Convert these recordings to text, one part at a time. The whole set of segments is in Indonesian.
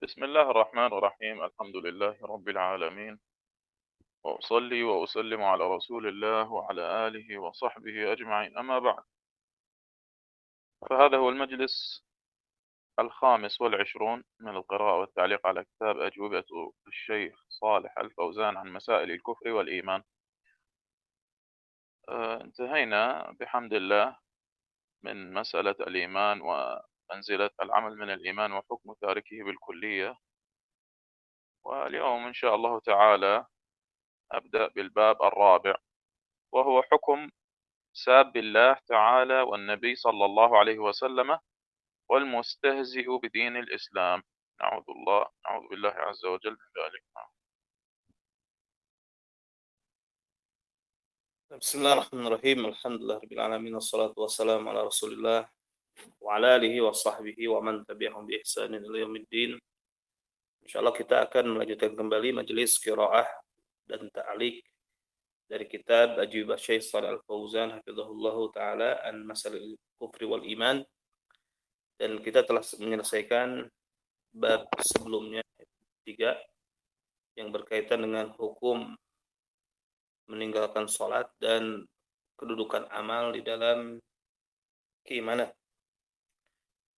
بسم الله الرحمن الرحيم. الحمد لله رب العالمين، وأصلي وأسلم على رسول الله وعلى آله وصحبه أجمعين، أما بعد. فهذا هو المجلس الخامس والعشرون من القراءة والتعليق على كتاب أجوبة الشيخ صالح الفوزان عن مسائل الكفر والإيمان. انتهينا بحمد الله من مسألة الإيمان ومنزلة العمل من الإيمان وحكم تاركه بالكلية، واليوم إن شاء الله تعالى أبدأ بالباب الرابع، وهو حكم ساب الله تعالى والنبي صلى الله عليه وسلم والمستهزئ بدين الإسلام. نعوذ بالله عز وجل من ذلك. بسم الله الرحمن الرحيم. الحمد لله رب العالمين والصلاة والسلام على رسول الله وعلى آله وصحبه ومن tabi'ahum bi ihsanin ila yaumiddin. Insyaallah kita akan melanjutkan kembali majelis qiraah dan ta'liq dari kitab Ajwibah Syekh Shalih Al-Fauzan hafizahullahu taala an masalil kufri wal iman, dan kita telah menyelesaikan bab sebelumnya 3 yang berkaitan dengan hukum meninggalkan salat dan kedudukan amal di dalam keimanan.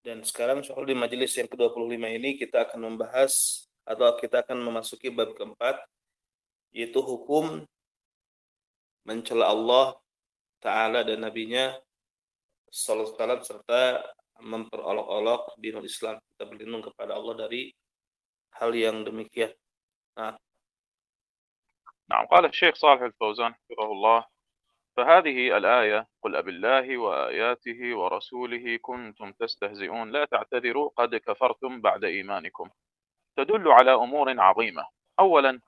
Dan sekarang soal di majelis yang ke-25 ini kita akan membahas atau kita akan memasuki bab keempat, yaitu hukum mencela Allah Ta'ala dan Nabi-Nya sallallahu alaihi wasallam serta memperolok-olok dinul Islam. Kita berlindung kepada Allah dari hal yang demikian. نعم، قال الشيخ صالح الفوزان حفظه الله: فهذه الآية: قل أبالله وآياته ورسوله كنتم تستهزئون لا تعتذروا قد كفرتم بعد إيمانكم، تدل على أمور عظيمة. أولا،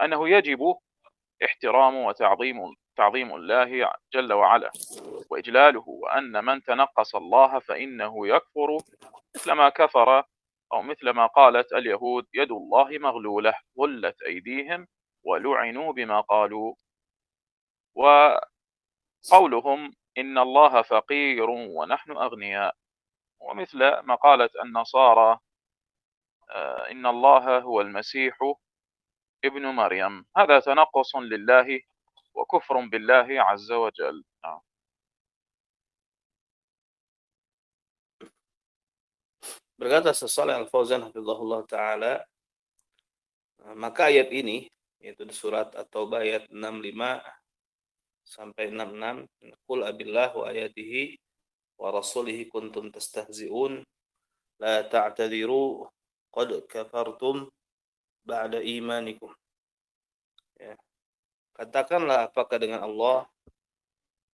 أنه يجب احترام تعظيم الله جل وعلا وإجلاله، وأن من تنقص الله فإنه يكفر مثلما كفر أو مثلما قالت اليهود: يد الله مغلولة غلت أيديهم ولعنوا بما قالوا. وقولهم إن الله فقير ونحن أغنياء، ومثل ما قالت النصارى إن الله هو المسيح ابن مريم. هذا تنقص لله وكفر بالله عز وجل. Berkata Shalih Al-Fauzan hafizahullah taala, maka ayat ini yaitu di surat At-Taubah ayat 65 sampai 66, qul abillah wa ayatihi wa rasulihi kuntum tastahzi'un la ta'tadiru qad kafartum ba'da imanikum. Ya. Katakanlah apakah dengan Allah,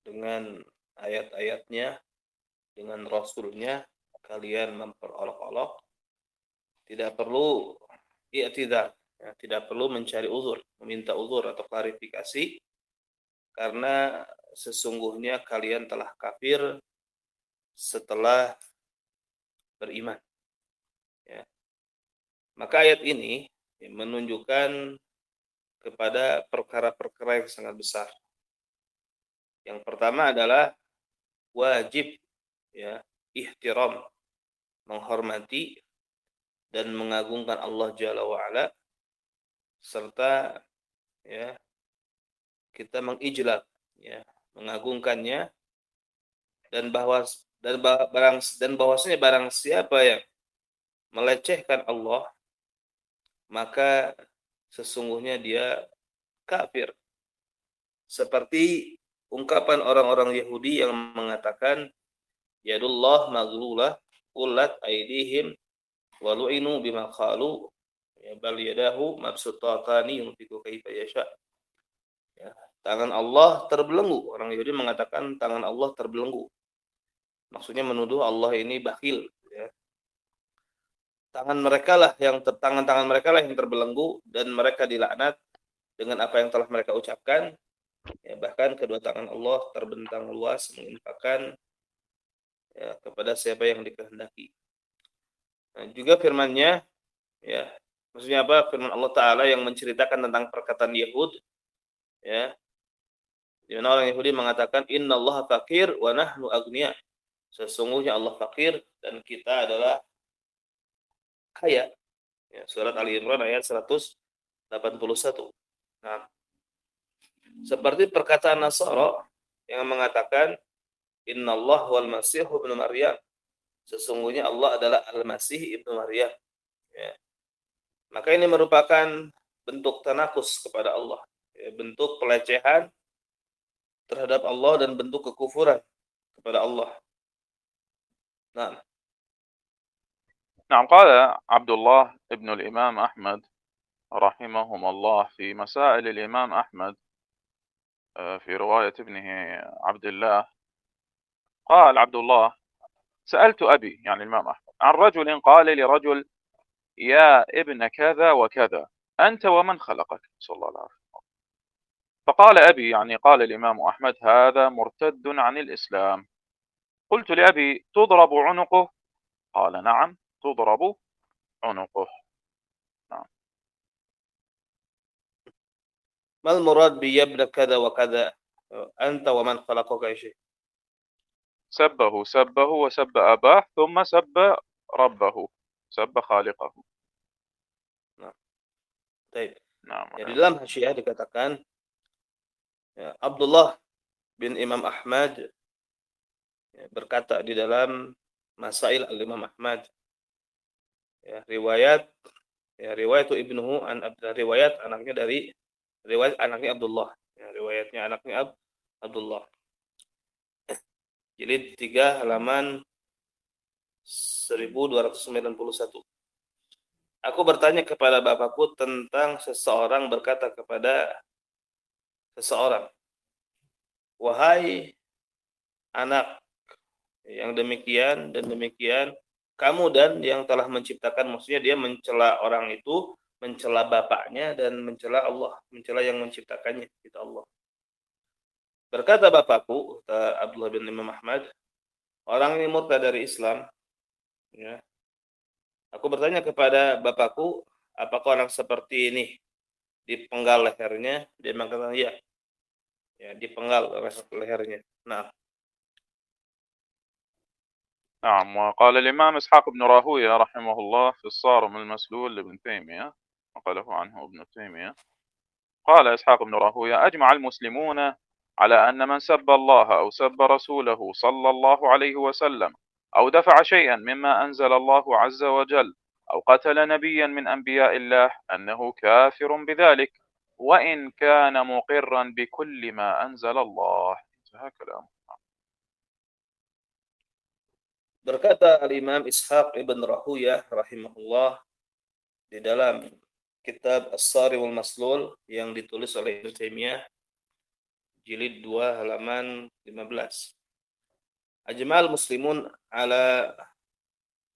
dengan ayat-ayatnya, dengan Rasulnya kalian memperolok-olok, tidak perlu i'tidar, ya, tidak perlu mencari uzur, meminta uzur atau klarifikasi, karena sesungguhnya kalian telah kafir setelah beriman. Ya. Maka ayat ini menunjukkan kepada perkara-perkara yang sangat besar. Yang pertama adalah wajib, ya, ihtiram, menghormati dan mengagungkan Allah Jalla wa'ala, serta ya kita mengijlal, ya, mengagungkannya, dan bahwasanya barang siapa yang melecehkan Allah maka sesungguhnya dia kafir. Seperti ungkapan orang-orang Yahudi yang mengatakan yadullah maghlulah qullat aydihim wa lu'inu bima qalu ya bal yadahu mabsutatani yunfiqu kaifa yasha. Ya, tangan Allah terbelenggu. Orang Yahudi mengatakan tangan Allah terbelenggu. Maksudnya menuduh Allah ini bakhil, ya. Tangan tangan mereka lah yang terbelenggu, dan mereka dilaknat dengan apa yang telah mereka ucapkan. Ya, bahkan kedua tangan Allah terbentang luas menginfakkan, ya, kepada siapa yang dikehendaki. Nah, juga firman-Nya, ya, maksudnya apa? Firman Allah Ta'ala yang menceritakan tentang perkataan Yahud, ya, di mana orang Yahudi mengatakan innallaha faqir wa nahnu agniya. Sesungguhnya Allah fakir dan kita adalah kaya. Ya, surat Ali Imran ayat 181. Nah, seperti perkataan Nasara yang mengatakan Innallah wal Masih ibnu Maryam. Sesungguhnya Allah adalah Al-Masih ibnu Maryam. Ya. Maka ini merupakan bentuk tanakus kepada Allah. Ya, bentuk pelecehan terhadap Allah dan bentuk kekufuran kepada Allah. Nah, نعم. قال عبد الله ابن الإمام أحمد رحمهم الله في مسائل الإمام أحمد في رواية ابنه عبد الله. قال عبد الله: سألت أبي يعني الإمام أحمد عن رجل قال لرجل: يا ابن كذا وكذا، أنت ومن خلقك؟ صلى الله عليه وسلم. فقال أبي يعني قال الإمام أحمد: هذا مرتد عن الإسلام. قلت لأبي: تضرب عنقه؟ قال: نعم، تضرب عنقه. نعم. ما المراد بيبن كذا وكذا أنت ومن خلقك يا شيخ؟ سبه وسب أباه ثم سب ربه، سب خالقه. Nah, baik. نعم. Ya, di dalam Hasyiah dikatakan ya, Abdullah bin Imam Ahmad ya, berkata di dalam Masail al-Imam Ahmad ya, riwayat ibnuhu an riwayat anaknya dari riwayat anaknya Abdullah ya, riwayatnya anaknya Abdullah jilid 3 halaman 1291. Aku bertanya kepada bapakku tentang seseorang berkata kepada seseorang, wahai anak yang demikian dan demikian, kamu dan yang telah menciptakan, maksudnya dia mencela orang itu, mencela bapaknya dan mencela Allah, mencela yang menciptakannya, kita Allah. Berkata bapakku, Abdullah bin Imam Ahmad, orang ini murtad dari Islam. Ya. Aku bertanya kepada bapakku, apakah orang seperti ini dipenggal lehernya? Dia mengatakan iya. Ya, dipenggal lehernya. Nah, نعم. وقال الإمام إسحاق بن راهوية رحمه الله في الصارم المسلول لابن تيمية، نقله عنه ابن تيمية، قال إسحاق بن راهوية: أجمع المسلمون على أن من سب الله أو سب رسوله صلى الله عليه وسلم أو دفع شيئا مما أنزل الله عز وجل أو قتل نبيا من أنبياء الله أنه كافر بذلك وإن كان مقرا بكل ما أنزل الله. انتهى كلامه. berkata Al-Imam Ishaq ibn Rahuyah rahimahullah di dalam kitab As-Sari wal Maslul yang ditulis oleh Ibnu Taimiyah jilid 2 halaman 15. Ajma'al muslimun ala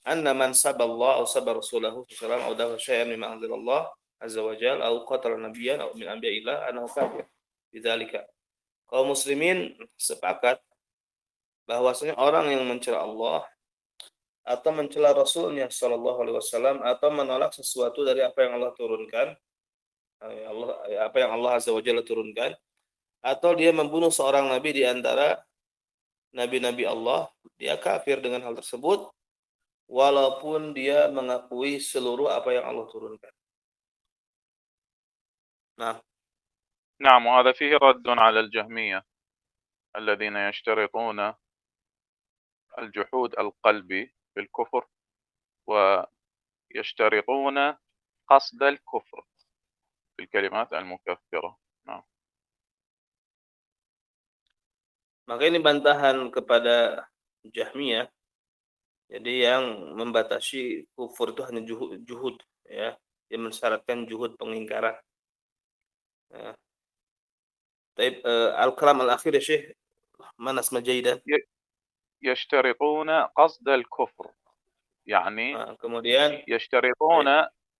anna man saballahu aw sabar rasulahu sallallahu alaihi wasallam syai'an mimma anzalallah azza wa jalla aw qatala nabiyyan aw min anbiya'illah annahu kafir. Bidzalika. Kaum muslimin sepakat bahwasanya orang yang mencela Allah atau mencela Rasulnya Shallallahu Alaihi Wasallam atau menolak sesuatu dari apa yang Allah turunkan, apa yang Allah Azza wa Jalla turunkan, atau dia membunuh seorang nabi di antara nabi-nabi Allah, dia kafir dengan hal tersebut, walaupun dia mengakui seluruh apa yang Allah turunkan. Nah, نعم. وهذا فيه رد على الجهمية الذين يشترطون الجحود القلبي بالكفر ويشترطون قصد الكفر في الكلمات المكفرة. نعم. maka ini bantahan kepada Jahmiyah. Jadi yang membatasi kufur itu hanya juhud, ya, yang mensyaratkan juhud pengingkaran. Ya. طيب الكلام الأخير يا شيخ ما نسمع جيدا. يشترطون قصد الكفر، يعني kemudian يشترطون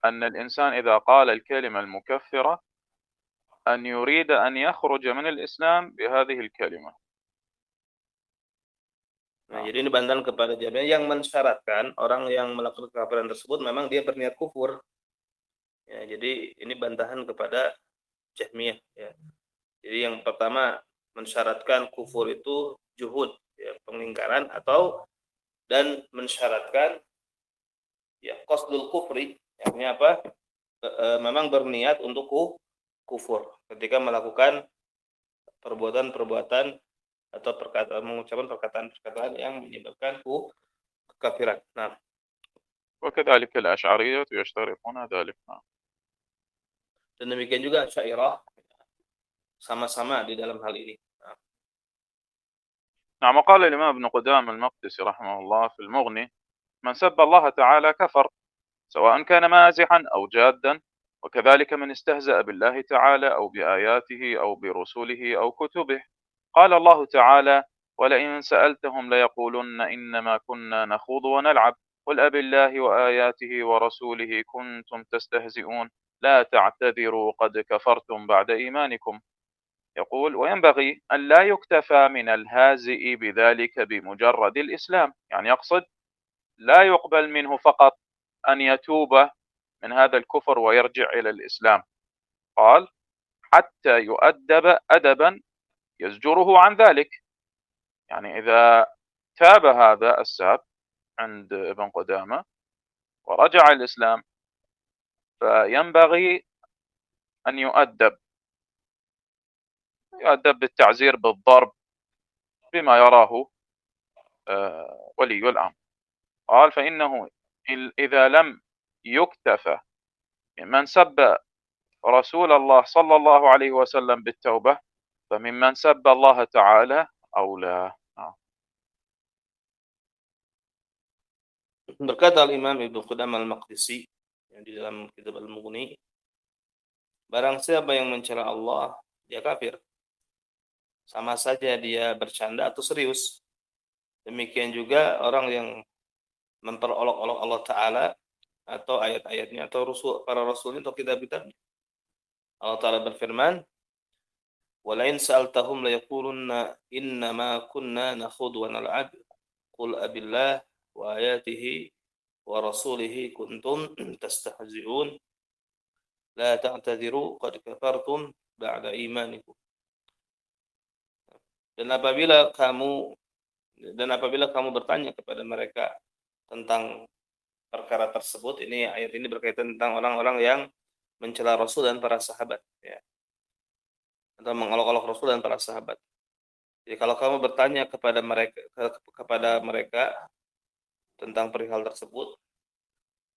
أن الإنسان إذا قال الكلمة المكفرة أن يريد أن يخرج من الإسلام بهذه الكلمة. Nah, jadi ini bantahan kepada Jahmiyah yang mensyaratkan orang yang melakukan kekafiran tersebut memang dia berniat kufur. Ya, jadi ini bantahan kepada Jahmiyah. Ya. Jadi yang pertama mensyaratkan kufur itu juhud, ya, pengingkaran, atau dan mensyaratkan ya qasdul kufri, Artinya apa? Memang berniat untuk kufur ketika melakukan perbuatan-perbuatan atau mengucapkan perkataan-perkataan yang menyebabkan kekafiran. Nah, وكذلك الأشعرية يشترطون ذلك. dan demikian juga Asy'ariyah sama-sama di dalam hal ini. Nah, نعم. وقال الإمام ابن قدامة المقدسي رحمه الله في المغني: من سب الله تعالى كفر، سواء كان مازحا أو جادا، وكذلك من استهزأ بالله تعالى أو بآياته أو برسله أو كتبه. قال الله تعالى: ولئن سألتهم ليقولن إنما كنا نخوض ونلعب، قل أبالله وآياته ورسوله كنتم تستهزئون لا تعتذروا قد كفرتم بعد إيمانكم. يقول: وينبغي أن لا يكتفى من الهازئ بذلك بمجرد الإسلام، يعني يقصد لا يقبل منه فقط أن يتوب من هذا الكفر ويرجع إلى الإسلام، قال: حتى يؤدب أدبا يزجره عن ذلك. يعني إذا تاب هذا الساب عند ابن قدامة ورجع الإسلام فينبغي أن يؤدب بالتعزير، بالضرب، بما يراه ولي الأمر. قال: فإنه إذا لم يكتفى ممن سب رسول الله صلى الله عليه وسلم بالتوبة فممن سب الله تعالى أولى. berkata Imam Ibnu Qudamah Al-Maqdisi yang di dalam kitab Al-Mughni, barang siapa yang mencela Allah, dia kafir. Sama saja dia bercanda atau serius. Demikian juga orang yang memperolok-olok Allah Ta'ala atau ayat-ayatnya atau para rasulnya atau kitab-kitabnya. Allah Ta'ala berfirman, walain sa'altahum layaqulunna innama kunna nakhudu wa nal'ab qul abillah wa ayatihi wa rasulihi kuntum tastahzi'un la ta'tadiru qad kafartum ba'da imanikum. Dan apabila kamu bertanya kepada mereka tentang perkara tersebut, ini ayat ini berkaitan tentang orang-orang yang mencela Rasul dan para sahabat, ya, atau mengolok-olok Rasul dan para sahabat. Jadi kalau kamu bertanya kepada mereka tentang perihal tersebut,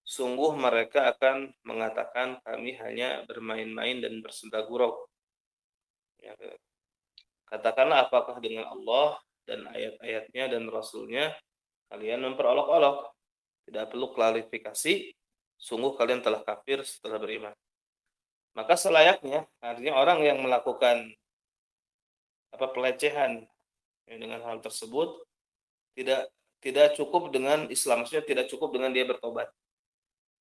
sungguh mereka akan mengatakan kami hanya bermain-main dan bersenda gurau. Ya, katakanlah, apakah dengan Allah dan ayat-ayatnya dan Rasulnya kalian memperolok-olok? Tidak perlu klarifikasi, sungguh kalian telah kafir setelah beriman. Maka selayaknya, artinya orang yang melakukan pelecehan dengan hal tersebut tidak cukup dengan Islam, maksudnya tidak cukup dengan dia bertobat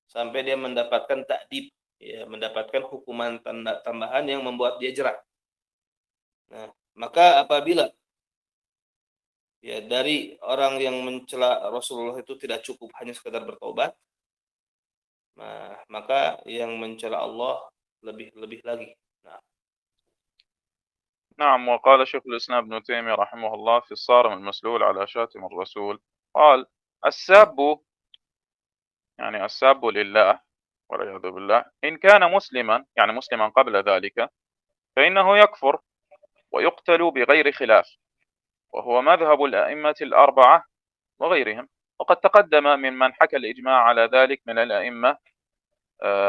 sampai dia mendapatkan ta'dib, ya, mendapatkan hukuman tambahan yang membuat dia jerak. Nah, maka apabila ya dari orang yang mencela Rasulullah itu tidak cukup hanya sekedar bertobat, nah, maka yang mencela Allah lebih lagi. Nah. نعم. وقال شيخ الإسلام ابن تيمية رحمه الله في الصارم المسلول على شاتم الرسول، قال: الساب، يعني الساب لله والعياذ بالله، إن كان مسلما، يعني مسلما قبل ذلك، فإنه يكفر ويقتل بغير خلاف، وهو مذهب الأئمة الأربعة وغيرهم. وقد تقدم ممن حكى الإجماع على ذلك من الأئمة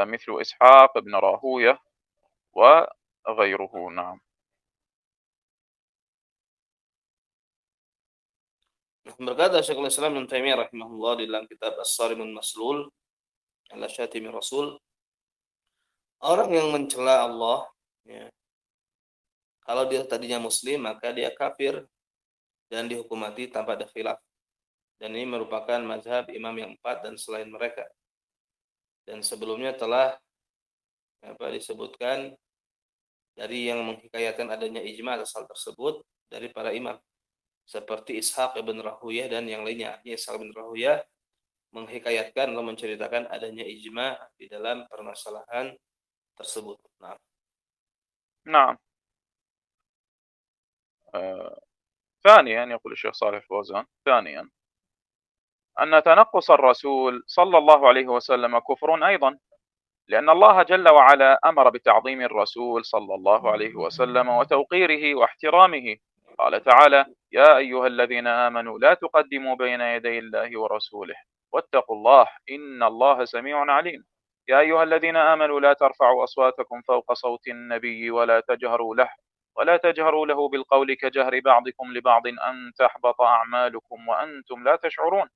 مثل إسحاق بن راهوية وغيره. نعم. Berkata Syekhul Islam Ibnu Taimiyah rahimahullah di dalam kitab As-Sarimul Maslul ala Syatimi Rasul, orang yang mencela Allah, ya, kalau dia tadinya muslim maka dia kafir dan dihukum mati tanpa ada khilaf. Dan ini merupakan mazhab imam yang 4 dan selain mereka. Dan sebelumnya telah disebutkan dari yang menghikayatkan adanya ijma atas hal tersebut dari para imam seperti Ishaq ibn Rahuyah dan yang lainnya. Ishaq ibn Rahuyah menghikayatkan atau menceritakan adanya ijma di dalam permasalahan tersebut. Nah. نعم. ثانيا يقول الشيخ صالح الفوزان: ثانيا أن تنقص الرسول صلى الله عليه وسلم كفر أيضا، لأن الله جل وعلا أمر بتعظيم الرسول صلى الله عليه وسلم وتوقيره واحترامه. قال تعالى: يا أيها الذين آمنوا لا تقدموا بين يدي الله ورسوله واتقوا الله إن الله سميع عليم. يا أيها الذين آمنوا لا ترفعوا أصواتكم فوق صوت النبي ولا تجهروا له بالقول كجهر بعضكم لبعض أن تحبط أعمالكم وأنتم لا تشعرون.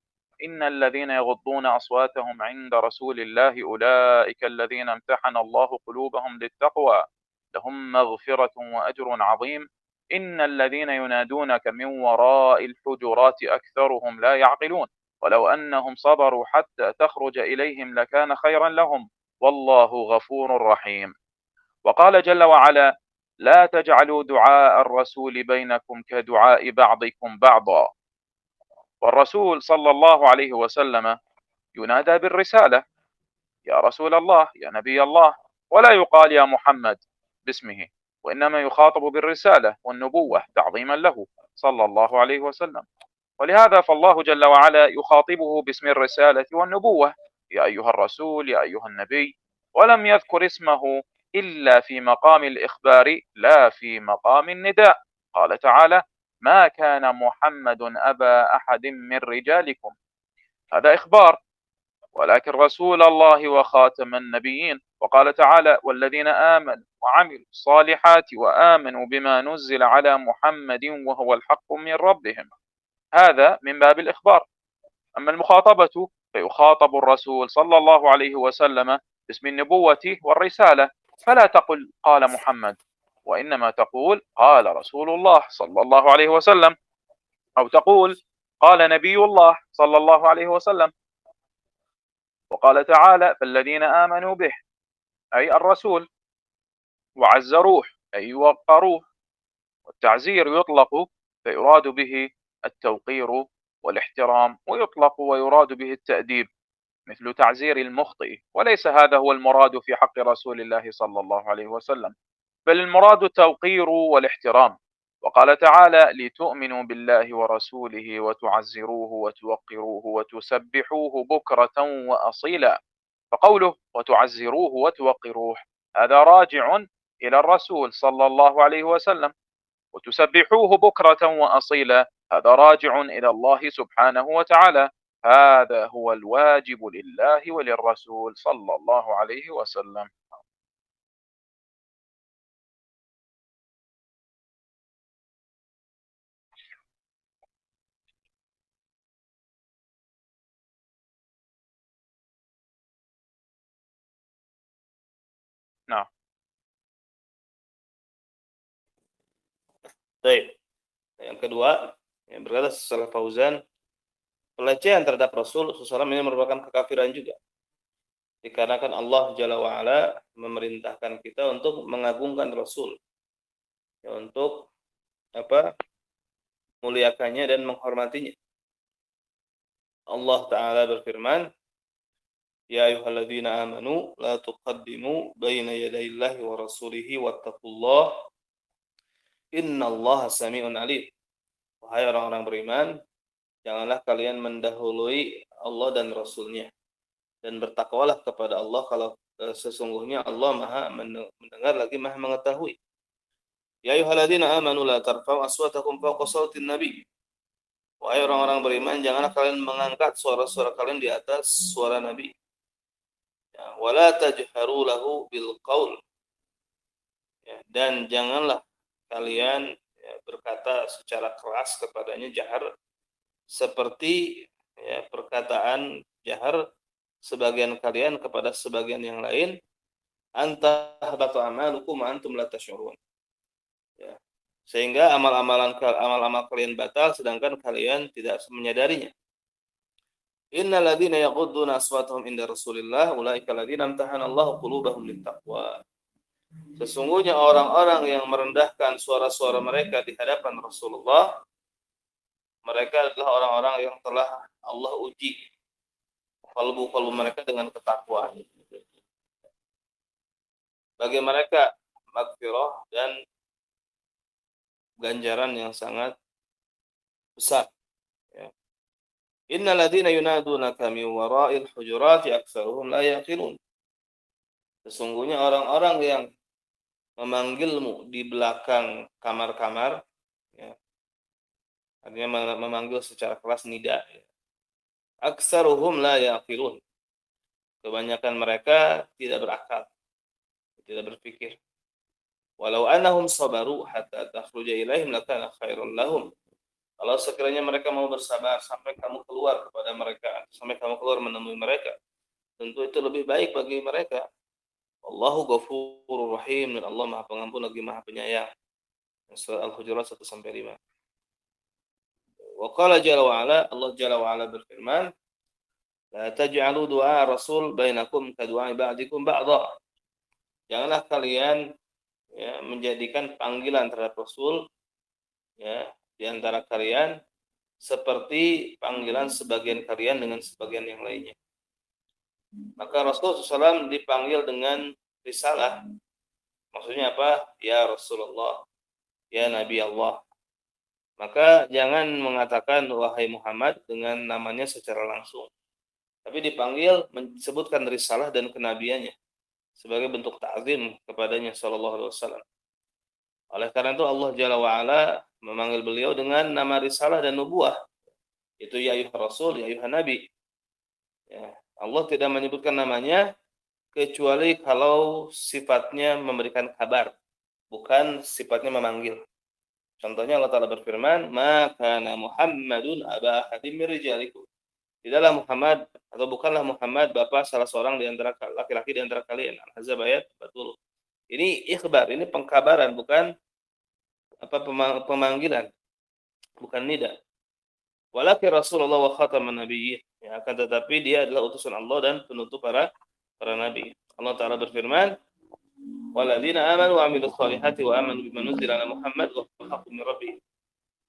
إن الذين يغضون أصواتهم عند رسول الله أولئك الذين امتحن الله قلوبهم للتقوى لهم مغفرة وأجر عظيم. إن الذين ينادونك من وراء الحجرات أكثرهم لا يعقلون ولو أنهم صبروا حتى تخرج إليهم لكان خيرا لهم والله غفور رحيم. وقال جل وعلا: لا تجعلوا دعاء الرسول بينكم كدعاء بعضكم بعضا. والرسول صلى الله عليه وسلم ينادى بالرسالة: يا رسول الله، يا نبي الله، ولا يقال يا محمد باسمه، وإنما يخاطب بالرسالة والنبوة تعظيما له صلى الله عليه وسلم. ولهذا فالله جل وعلا يخاطبه باسم الرسالة والنبوة: يا أيها الرسول، يا أيها النبي، ولم يذكر اسمه إلا في مقام الإخبار لا في مقام النداء. قال تعالى: ما كان محمد أبا أحد من رجالكم، هذا إخبار، ولكن رسول الله وخاتم النبيين. وقال تعالى: والذين آمنوا وعملوا الصالحات وآمنوا بما نزل على محمد وهو الحق من ربهم، هذا من باب الإخبار. أما المخاطبة فيخاطب الرسول صلى الله عليه وسلم باسم النبوة والرسالة، فلا تقل قال محمد، وإنما تقول قال رسول الله صلى الله عليه وسلم، أو تقول قال نبي الله صلى الله عليه وسلم. وقال تعالى: فالذين آمنوا به، أي الرسول، وعزروه أي وقروه. والتعزير يطلق فيراد به التوقير والاحترام، ويطلق ويراد به التأديب مثل تعزير المخطئ، وليس هذا هو المراد في حق رسول الله صلى الله عليه وسلم، بل المراد التوقير والاحترام. وقال تعالى: لتؤمنوا بالله ورسوله وتعزروه وتوقروه وتسبحوه بكرة وأصيلا. فقوله وتعزروه وتوقروه هذا راجع إلى الرسول صلى الله عليه وسلم، وتسبحوه بكرة وأصيلا هذا راجع إلى الله سبحانه وتعالى. هذا هو الواجب لله وللرسول صلى الله عليه وسلم. نعم. Baik. Yang kedua, yang berkata Saleh Fauzan, pelecehan terhadap Rasul SAW ini merupakan kekafiran juga. Dikarenakan Allah Jalla wa'ala memerintahkan kita untuk mengagungkan Rasul, ya, untuk muliakannya dan menghormatinya. Allah Ta'ala berfirman, Ya ayyuhalladzina amanu la tuqaddimu baina yadayillahi wa rasulihi wattaqullah innallaha sami'un alim. Wahai orang-orang beriman, janganlah kalian mendahului Allah dan Rasulnya, dan bertakwalah kepada Allah, kalau sesungguhnya Allah Maha mendengar lagi Maha mengetahui. Ya ayyuhalladzina amanu la tarfa'u aswatakum fawqa sautin nabi. Wahai orang-orang beriman, janganlah kalian mengangkat suara-suara kalian di atas suara Nabi. Ya, wala tajharu lahu bil qaul. Ya, dan janganlah kalian berkata secara keras kepadanya, jahar, seperti perkataan jahar sebagian kalian kepada sebagian yang lain, antahbatu amalukum antum la tash'urun. Ya. Sehingga amal-amal kalian batal sedangkan kalian tidak menyadarinya. Innal ladzina yaghudduna aswatahum inda Rasulillah ulaika ladzina imtahana Allahu qulubahum littaqwa. Sesungguhnya orang-orang yang merendahkan suara-suara mereka di hadapan Rasulullah, mereka adalah orang-orang yang telah Allah uji kalbu-kalbu mereka dengan ketakwaan. Bagi mereka maghfirah dan ganjaran yang sangat besar. Ya. Innal ladzina yunadunaka min wara'il hujurati aktsaruhum la yaqilun. Sesungguhnya orang-orang yang memanggilmu di belakang kamar-kamar, ya, artinya memanggil secara keras nida, ya. Aksaruhum la yaqilun. Kebanyakan mereka tidak berakal, tidak berpikir. Walau annahum sabaru hatta takhruja ilaihim lakana khairul lahum. Kalau sekiranya mereka mau bersabar sampai kamu keluar kepada mereka, sampai kamu keluar menemui mereka, tentu itu lebih baik bagi mereka. Allahu ghafurur rahim, dan Allah Maha Pengampun lagi Maha Penyayang. Surah Al-Hujurat 1 sampai 5. Wa qala jalla wa ala, Allah jalla wa ala berfirman, la taj'alu du'a rasul bainakum ka du'a ba'dikum ba'dha. Janganlah kalian, ya, menjadikan panggilan terhadap Rasul, ya, di antara kalian seperti panggilan sebagian kalian dengan sebagian yang lainnya. Maka Rasul SAW dipanggil dengan risalah. Maksudnya apa? Ya Rasulullah, ya Nabi Allah. Maka jangan mengatakan wahai Muhammad dengan namanya secara langsung. Tapi dipanggil disebutkan risalah dan kenabiannya sebagai bentuk ta'zim kepadanya sallallahu alaihi wasallam. Oleh karena itu Allah Jalla wa ala memanggil beliau dengan nama risalah dan nubuah. Itu ya ayuhar rasul, ya ayuhar nabi. Ya, Allah tidak menyebutkan namanya kecuali kalau sifatnya memberikan kabar, bukan sifatnya memanggil. Contohnya Allah Ta'ala berfirman, "Maka Muhammadun aba ahadim min rijalikum." Tidaklah Muhammad atau bukanlah Muhammad bapak salah seorang di antara laki-laki di antara kalian. Al-Ahzab ayat 40. Ini ikhbar, ini pengkabaran, bukan apa pemanggilan, bukan nida. Walakin Rasulullah wa khataman nabiyyin. Ya, akan tetapi dia adalah utusan Allah dan penutup para nabi. Allah Ta'ala berfirman, "Walladzina amanu wa 'amilus shalihati wa amanu bima nuzila ala Muhammad wa huwal haqqu min rabbihim."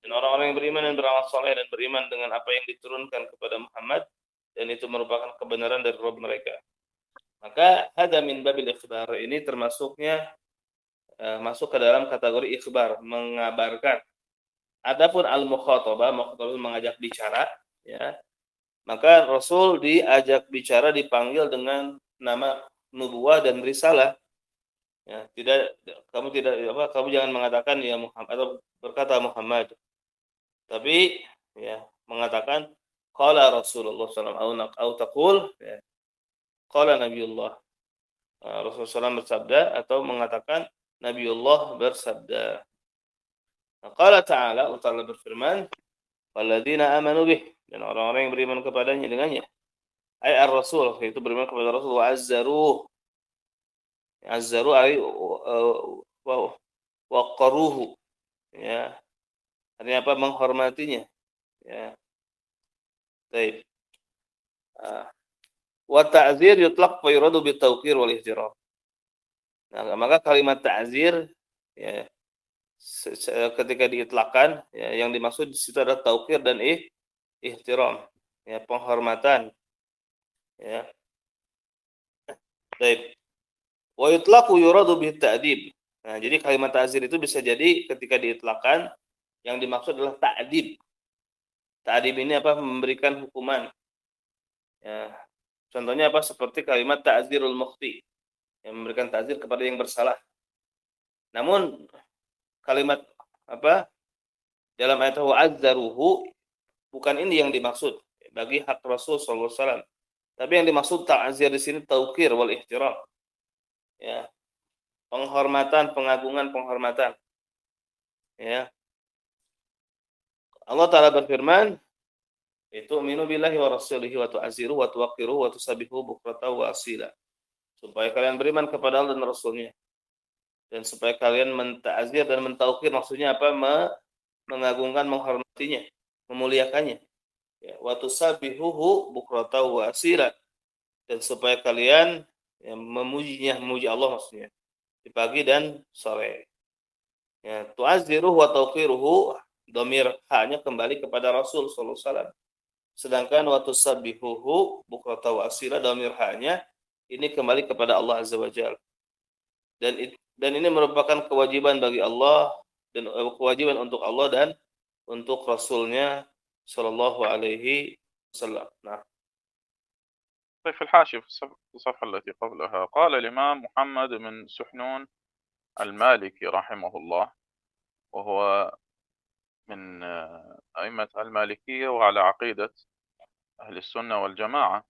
Dan orang-orang yang beriman dan beramal saleh dan beriman dengan apa yang diturunkan kepada Muhammad dan itu merupakan kebenaran dari Rabb mereka. Maka hada min babil ikhbar, ini termasuknya masuk ke dalam kategori ikhbar, mengabarkan. Adapun al-mukhatabah, mengajak bicara, ya. Maka Rasul diajak bicara dipanggil dengan nama nubuwah dan risalah. Ya, kamu jangan mengatakan ya Muhammad atau berkata Muhammad. Tapi ya mengatakan qala Rasulullah sallallahu alaihi wasallam au taqul, ya, qala Nabiullah. Rasulullah SAW bersabda atau mengatakan Nabiullah bersabda. Qala ta'ala, Allah Ta'ala berfirman, "Walladzina amanu bih," dan orang-orang yang beriman kepadanya dengannya. Ai ar-rasul, yaitu beriman kepada Rasul, wa azzaruh. Azzaru ai wa qaruhu. Ya. Artinya apa? Menghormatinya. Ya. Baik. Wa ta'zir yutlaq fa yuradu bi tawqir wal ihtiram. Nah, maka kalimat ta'zir, ya, ketika diitlakkan, ya, yang dimaksud di situ adalah tauqir dan ihtiram, ya, penghormatan, ya. Baik. Wa yutlaqu yuradu bi ta'dib. Nah, jadi kalimat ta'zir itu bisa jadi ketika diitlakkan yang dimaksud adalah ta'dib. Ta'dib ini apa? Memberikan hukuman. Ya. Contohnya apa? Seperti kalimat ta'zirul mukhti, yang memberikan ta'zir kepada yang bersalah. Namun kalimat apa? Dalam ayat wa'azzaruhu, bukan ini yang dimaksud bagi hak Rasul sallallahu alaihi wasallam. Tapi yang dimaksud ta'zir di sini tauqir wal ihtiram. Ya. Penghormatan, pengagungan, penghormatan. Ya. Allah Ta'ala berfirman, itu minu billahi wa rasulihi wa tu'aziru wa tuwaqiru wa tusabihu bukrata wa asila. Supaya kalian beriman kepada Allah dan Rasulnya. Dan supaya kalian menta'azir dan mentauqir, maksudnya apa? Mengagungkan, menghormatinya, memuliakannya. Ya, wa tusabihuhu bukrata wa asila. Dan supaya kalian, ya, memuji Allah maksudnya di pagi dan sore. Ya, tu'aziruhu wa tauqiruhu, dhamir hanya kembali kepada Rasul sallallahu alaihi wasallam. Sedangkan wa tusabbihuhu bukrata wa asila, dhamir hanya ini kembali kepada Allah azza wajalla. Dan ini merupakan kewajiban bagi Allah dan kewajiban untuk Allah dan untuk Rasulnya sallallahu alaihi wasallam. Nah, طيب في الحاشية في الصفحة التي قبلها قال الإمام محمد بن سحنون المالكي رحمه الله، وهو من أئمة المالكية وعلى عقيدة أهل السنة والجماعة،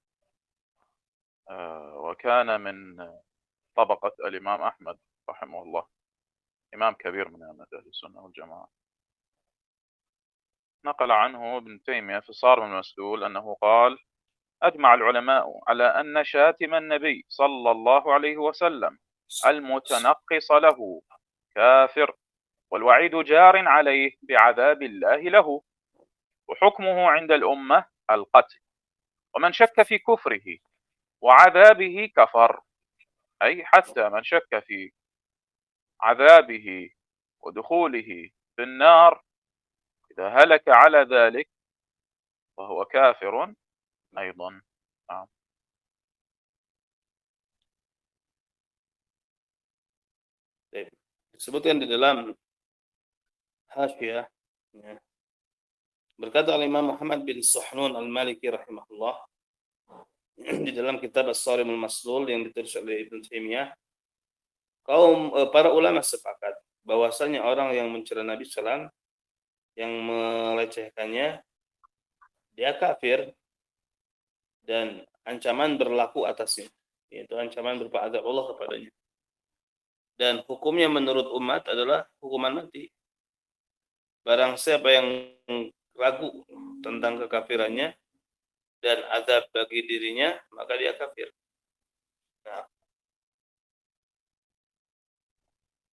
وكان من طبقة الإمام أحمد رحمه الله، إمام كبير من أئمة أهل السنة والجماعة. نقل عنه ابن تيمية في صارم المسلول أنه قال: أجمع العلماء على أن شاتم النبي صلى الله عليه وسلم المتنقص له كافر، والوعيد جار عليه بعذاب الله له، وحكمه عند الأمة القتل، ومن شك في كفره وعذابه كفر. أي حتى من شك في عذابه ودخوله في النار إذا هلك على ذلك فهو كافر أيضا. نعم. Disebutkan di dalam Hasyiah, ya. Berkata Imam Muhammad bin Suhnun Al-Maliki rahimahullah di dalam kitab As-Sarimul Maslul yang ditulis oleh Ibnu Taimiyah, para ulama sepakat bahwasanya orang yang mencela Nabi SAW, yang melecehkannya, dia kafir dan ancaman berlaku atasnya, yaitu ancaman berupa azab Allah kepadanya. Dan hukumnya menurut umat adalah hukuman mati. Barang siapa yang ragu tentang kekafirannya dan azab bagi dirinya, maka dia kafir. Nah,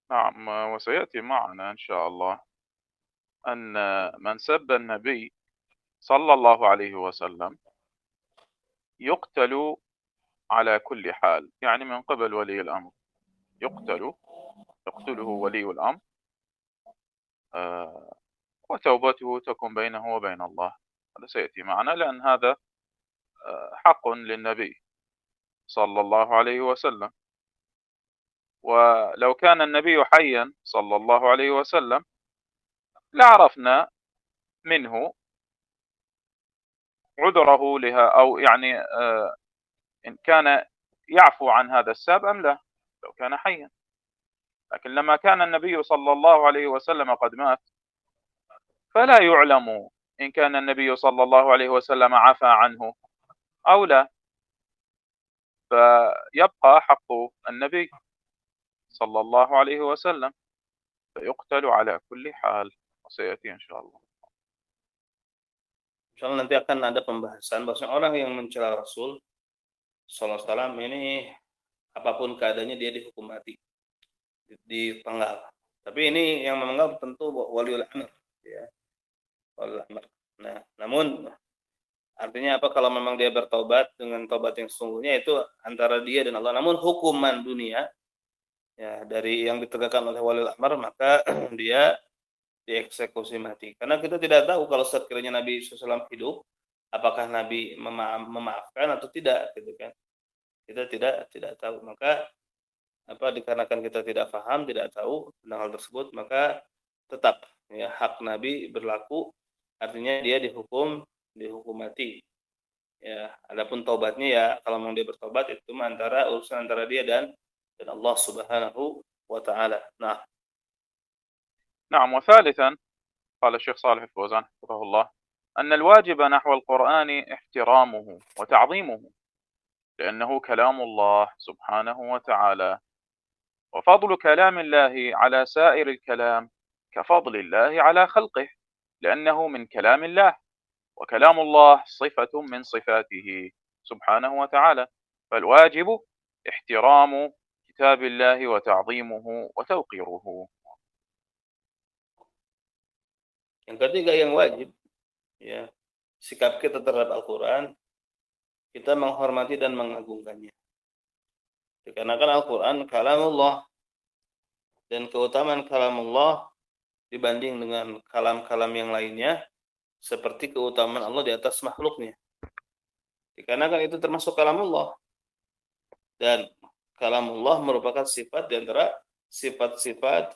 نعم، وسيأتي معنا إن شاء الله أن من سب النبي صلى الله عليه وسلم يقتل على كل حال، يعني من قبل ولي الأمر يقتله ولي الأمر، وتوبته تكون بينه وبين الله. هذا سيأتي معنا، لأن هذا حق للنبي صلى الله عليه وسلم. ولو كان النبي حيا صلى الله عليه وسلم لعرفنا منه عذره لها، أو يعني إن كان يعفو عن هذا الساب أم لا لو كان حيا. لكن لما كان النبي صلى الله عليه وسلم قد مات فلا يعلم إن كان النبي صلى الله عليه وسلم عفى عنه أو لا، فيبقى حق النبي صلى الله عليه وسلم فيقتل على كل حال، وسيأتي إن شاء الله. insyaallah nanti akan ada pembahasan bahwa orang yang mencela Rasul sallallahu alaihi wasallam ini apapun keadaannya dia dihukum mati, dipenggal. Tapi ini yang memenggal tentu waliul amr, ya. Waliul amr. Nah, namun artinya apa, kalau memang dia bertobat dengan tobat yang sesungguhnya itu antara dia dan Allah. Namun hukuman dunia, ya, dari yang ditegakkan oleh waliul amr, maka dia dieksekusi mati. Karena kita tidak tahu kalau sekiranya Nabi SAW hidup, apakah Nabi memaafkan atau tidak, gitu kan? Kita tidak tahu. Maka dikarenakan kita tidak paham, tidak tahu tentang hal tersebut, maka tetap, ya, hak Nabi berlaku. Artinya dia dihukum mati. Ya, adapun taubatnya, ya, kalau memang dia bertobat itu urusan antara dia dan Allah Subhanahu wa taala. Nah, نعم. وثالثا قال الشيخ صالح الفوزان حفظه الله أن الواجب نحو القرآن احترامه وتعظيمه، لأنه كلام الله سبحانه وتعالى، وفضل كلام الله على سائر الكلام كفضل الله على خلقه، لأنه من كلام الله، وكلام الله صفة من صفاته سبحانه وتعالى، فالواجب احترام كتاب الله وتعظيمه وتوقيره. yang ketiga yang wajib, ya, sikap kita terhadap Al-Qur'an, kita menghormati dan mengagungkannya. Dikarenakan Al-Qur'an kalamullah, dan keutamaan kalamullah dibanding dengan kalam-kalam yang lainnya seperti keutamaan Allah di atas makhluknya. Dikarenakan itu termasuk kalamullah, dan kalamullah merupakan sifat di antara sifat-sifat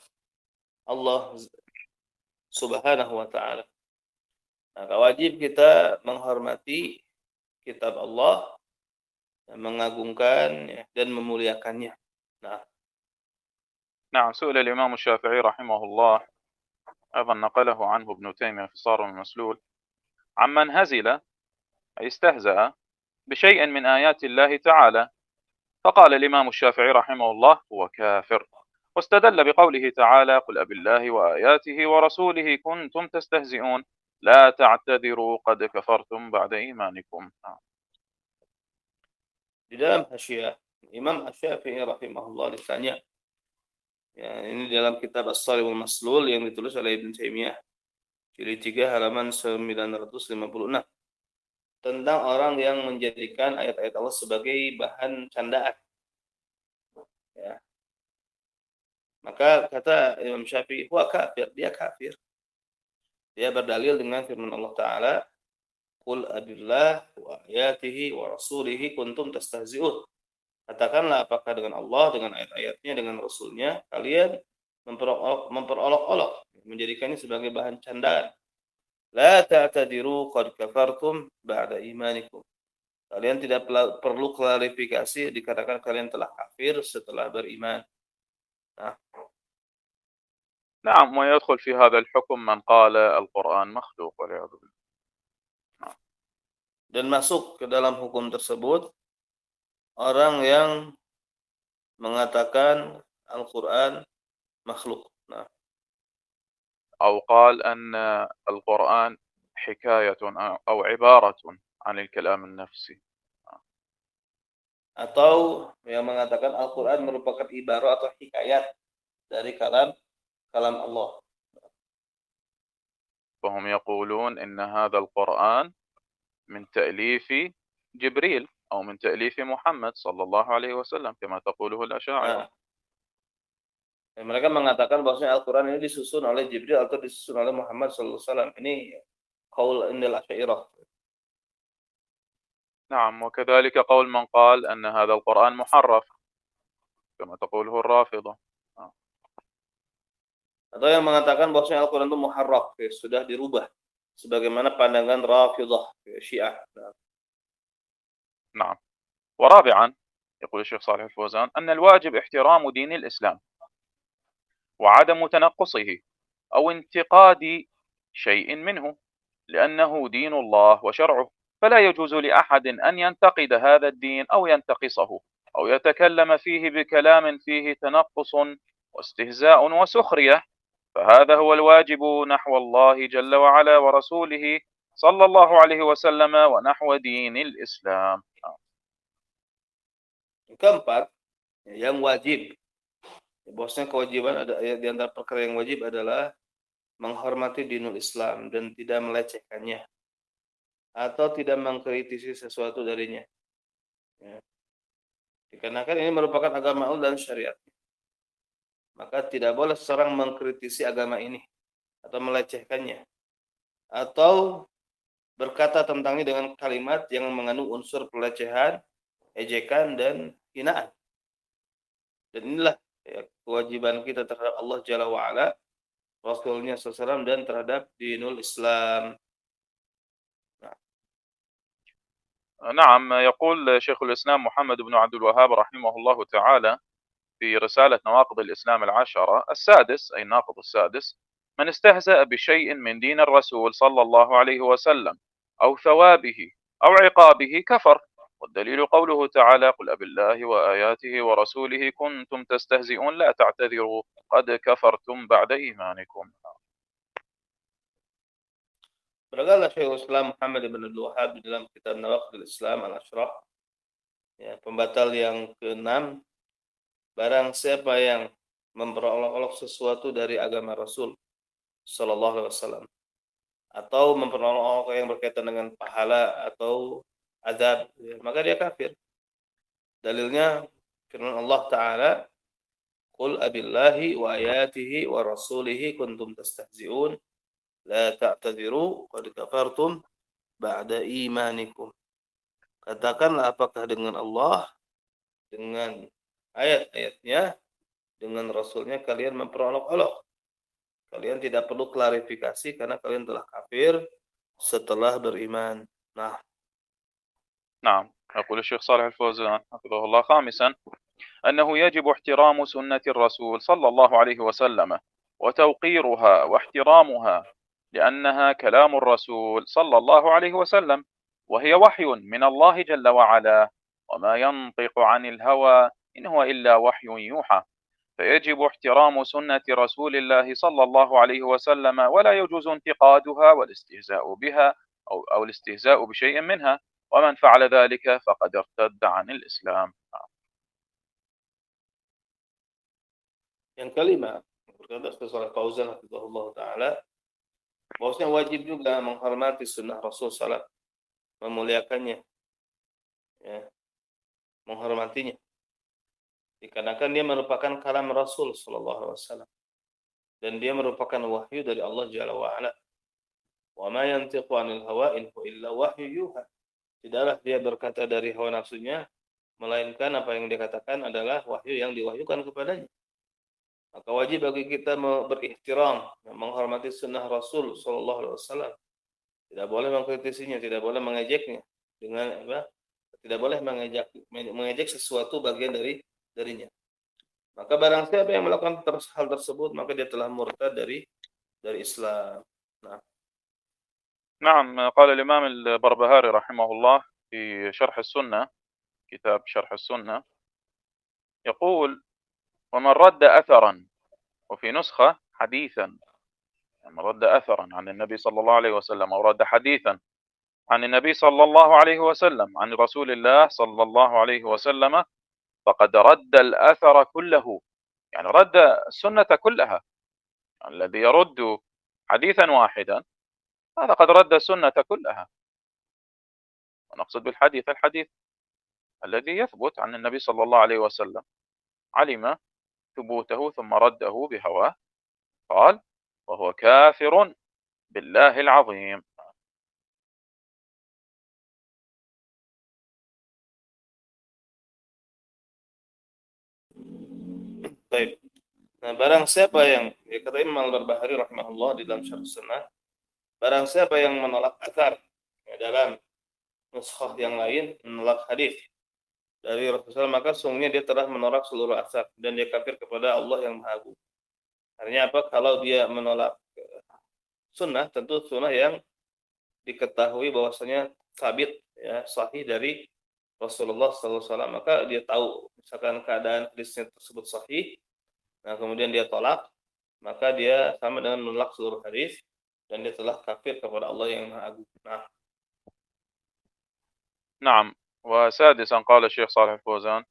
Allah Subhanahu wa taala. Maka wajib kita menghormati kitab Allah mengagungkan dan memuliakannya. Nah, نعم. سئل الإمام الشافعي رحمه الله، أيضا نقله عنه ابن تيمية في صارم المسلول، عمن هزل أي استهزأ بشيء من آيات الله تعالى، فقال الإمام الشافعي رحمه الله: هو كافر. واستدل بقوله تعالى: قل أبالله وآياته ورسوله كنتم تستهزئون لا تعتذروا قد كفرتم بعد إيمانكم. di dalam Hasyiah Imam Asy-Syafi'i rahimahullah ditanya, ya, ini dalam kitab As-Sarimul Maslul yang ditulis oleh Ibnu Taimiyah, jilid 3 halaman 956, tentang orang yang menjadikan ayat-ayat Allah sebagai bahan candaan. Ya. Maka kata Imam Syafi'i, wah kafir, dia kafir. Dia berdalil dengan firman Allah Ta'ala, Qul abillah wa ayatihi wa rasulihi kuntum tastahzi'un. Katakanlah, apakah dengan Allah, dengan ayat-ayatnya, dengan Rasulnya, kalian memperolok-olok, menjadikannya sebagai bahan candaan. La ta'tadiru qad kafartum ba'da imanikum. Kalian tidak perlu klarifikasi dikatakan kalian telah kafir setelah beriman. Nah, نعم. ويدخل في هذا الحكم من قال القرآن مخلوق والعياذ بالله. dan masuk ke dalam hukum tersebut orang yang mengatakan Al-Quran makhluk. Nah, أو قال أن القرآن حكاية أو عبارة عن الكلام النفسي. atau yang mengatakan Al-Quran merupakan ibarat atau hikayat dari kalam Allah. فهم يقولون إن هذا القرآن من تأليف جبريل أو من تأليف محمد صلى الله عليه وسلم كما تقوله الأشاعرة. Nah, mereka mengatakan bahwasanya Al-Quran ini disusun oleh Jibril atau disusun oleh Muhammad SAW. Ini qaul indal Asy'ariyah. نعم. وكذلك قول من قال أن هذا القرآن محرف كما تقوله الرافضة. Atau yang mengatakan bahwasanya Al-Quran itu muharraf, ya, sudah dirubah sebagaimana pandangan Rafidah, ya, Syiah. نعم. ورابعا يقول الشيخ صالح الفوزان أن الواجب احترام دين الإسلام وعدم تنقصه أو انتقاد شيء منه لأنه دين الله وشرعه، فلا يجوز لأحد أن ينتقد هذا الدين أو ينتقصه أو يتكلم فيه بكلام فيه تنقص واستهزاء وسخرية، فهذا هو الواجب نحو الله جل وعلا ورسوله صلى الله عليه وسلم ونحو دين الإسلام. Keempat, yang wajib. Bahwasanya kewajiban ada di antara perkara yang wajib adalah menghormati dinul Islam dan tidak melecehkannya atau tidak mengkritisi sesuatu darinya. Ya. Dikarenakan ini merupakan agama Allah dan syariat. Maka tidak boleh seorang mengkritisi agama ini atau melecehkannya atau berkata tentangnya dengan kalimat yang mengandung unsur pelecehan, ejekan, dan hinaan. Dan inilah, ya, kewajiban kita terhadap Allah Jalla wa'ala, Rasulnya SAW, dan terhadap dinul Islam. نعم. يقول شيخ الإسلام محمد بن عبد الوهاب رحمه الله تعالى في رسالة نواقض الإسلام العشرة السادس، أي الناقض السادس: من استهزأ بشيء من دين الرسول صلى الله عليه وسلم أو ثوابه أو عقابه كفر، والدليل قوله تعالى: قل أبالله وآياته ورسوله كنتم تستهزئون لا تعتذروا قد كفرتم بعد إيمانكم. Berkata Syekhul Islam Muhammad bin Abdul Wahhab di dalam kitab Nawaqidul Islam Al-Ashrah, ya, pembatal yang ke-6, barang siapa yang memperolok-olok sesuatu dari agama Rasul sallallahu alaihi wasallam atau memperolok yang berkaitan dengan pahala atau azab, ya, maka dia kafir. Dalilnya firman Allah Ta'ala, Qul abillahi wa ayatihi wa rasulihi kuntum tastahzi'un la ta'tadiru qad kafartum ba'da imanikum. Katakanlah, apakah dengan Allah, dengan ayat-ayatnya, dengan Rasulnya kalian memperolok-olok. Kalian tidak perlu klarifikasi karena kalian telah kafir setelah beriman. Nah, نعم. يقول الشيخ صالح الفوزان حفظه الله: خامسا، أنه يجب احترام سنة الرسول صلى الله عليه وسلم وتوقيرها واحترامها، لأنها كلام الرسول صلى الله عليه وسلم، وهي وحي من الله جل وعلا، وما ينطق عن الهوى إن هو إلا وحي يوحى. فيجب احترام سنة رسول الله صلى الله عليه وسلم، ولا يجوز انتقادها والاستهزاء بها أو الاستهزاء بشيء منها، ومن فعل ذلك فقد ارتد عن الإسلام. Yang kelima, berkata Syekh Fauzan hafizahullah taala, bahwasanya wajib juga menghormati sunnah Rasul sallallahu alaihi wasallam, memuliakannya, ya, menghormatinya. Dikarenakan dia merupakan kalam Rasul sallallahu alaihi wasallam dan dia merupakan wahyu dari Allah Jalla wa ala. Wa ma yantiqu 'anil hawa in huwa illa wahyu yuha. Tidaklah dia berkata dari hawa nafsunya, melainkan apa yang dia katakan adalah wahyu yang diwahyukan kepadanya. Maka wajib bagi kita berihtiram, menghormati sunnah Rasul sallallahu alaihi wasallam. Tidak boleh mengkritisinya, tidak boleh mengejeknya dengan apa? Tidak boleh mengejek sesuatu bagian darinya. Maka barang siapa yang melakukan hal tersebut, maka dia telah murtad dari Islam. Nah, نعم. قال الإمام البربهاري رحمه الله في شرح السنة، كتاب شرح السنة، يقول: ومن رد أثرا، وفي نسخة حديثا، من رد أثرا عن النبي صلى الله عليه وسلم، أو رد حديثا عن النبي صلى الله عليه وسلم عن رسول الله صلى الله عليه وسلم، فقد رد الأثر كله، يعني رد السنة كلها. يعني الذي يرد حديثا واحدا هذا قد رد السنة كلها. ونقصد بالحديث الحديث الذي يثبت عن النبي صلى الله عليه وسلم، علم ثبوته ثم رده بهواه، قال: وهو كافر بالله العظيم. baik. Nah, barang siapa yang kata Imam Al-Barbahari rahimahullah di dalam Syarh Sunnah, barang siapa yang menolak athar dalam nuskhah yang lain, menolak hadis dari Rasulullah, maka sungguhnya dia telah menolak seluruh athar dan dia kafir kepada Allah yang Maha Agung. Artinya apa? Kalau dia menolak sunnah, tentu sunnah yang diketahui bahwasanya sabit, ya, sahih dari Rasulullah SAW, maka dia tahu misalkan keadaan hadisnya tersebut sahih, nah kemudian dia tolak, maka dia sama dengan menolak seluruh hadis dan dia telah kafir kepada Allah yang Maha Agung. Nah, نعم. وسادسا، قال الشيخ صالح الفوزان: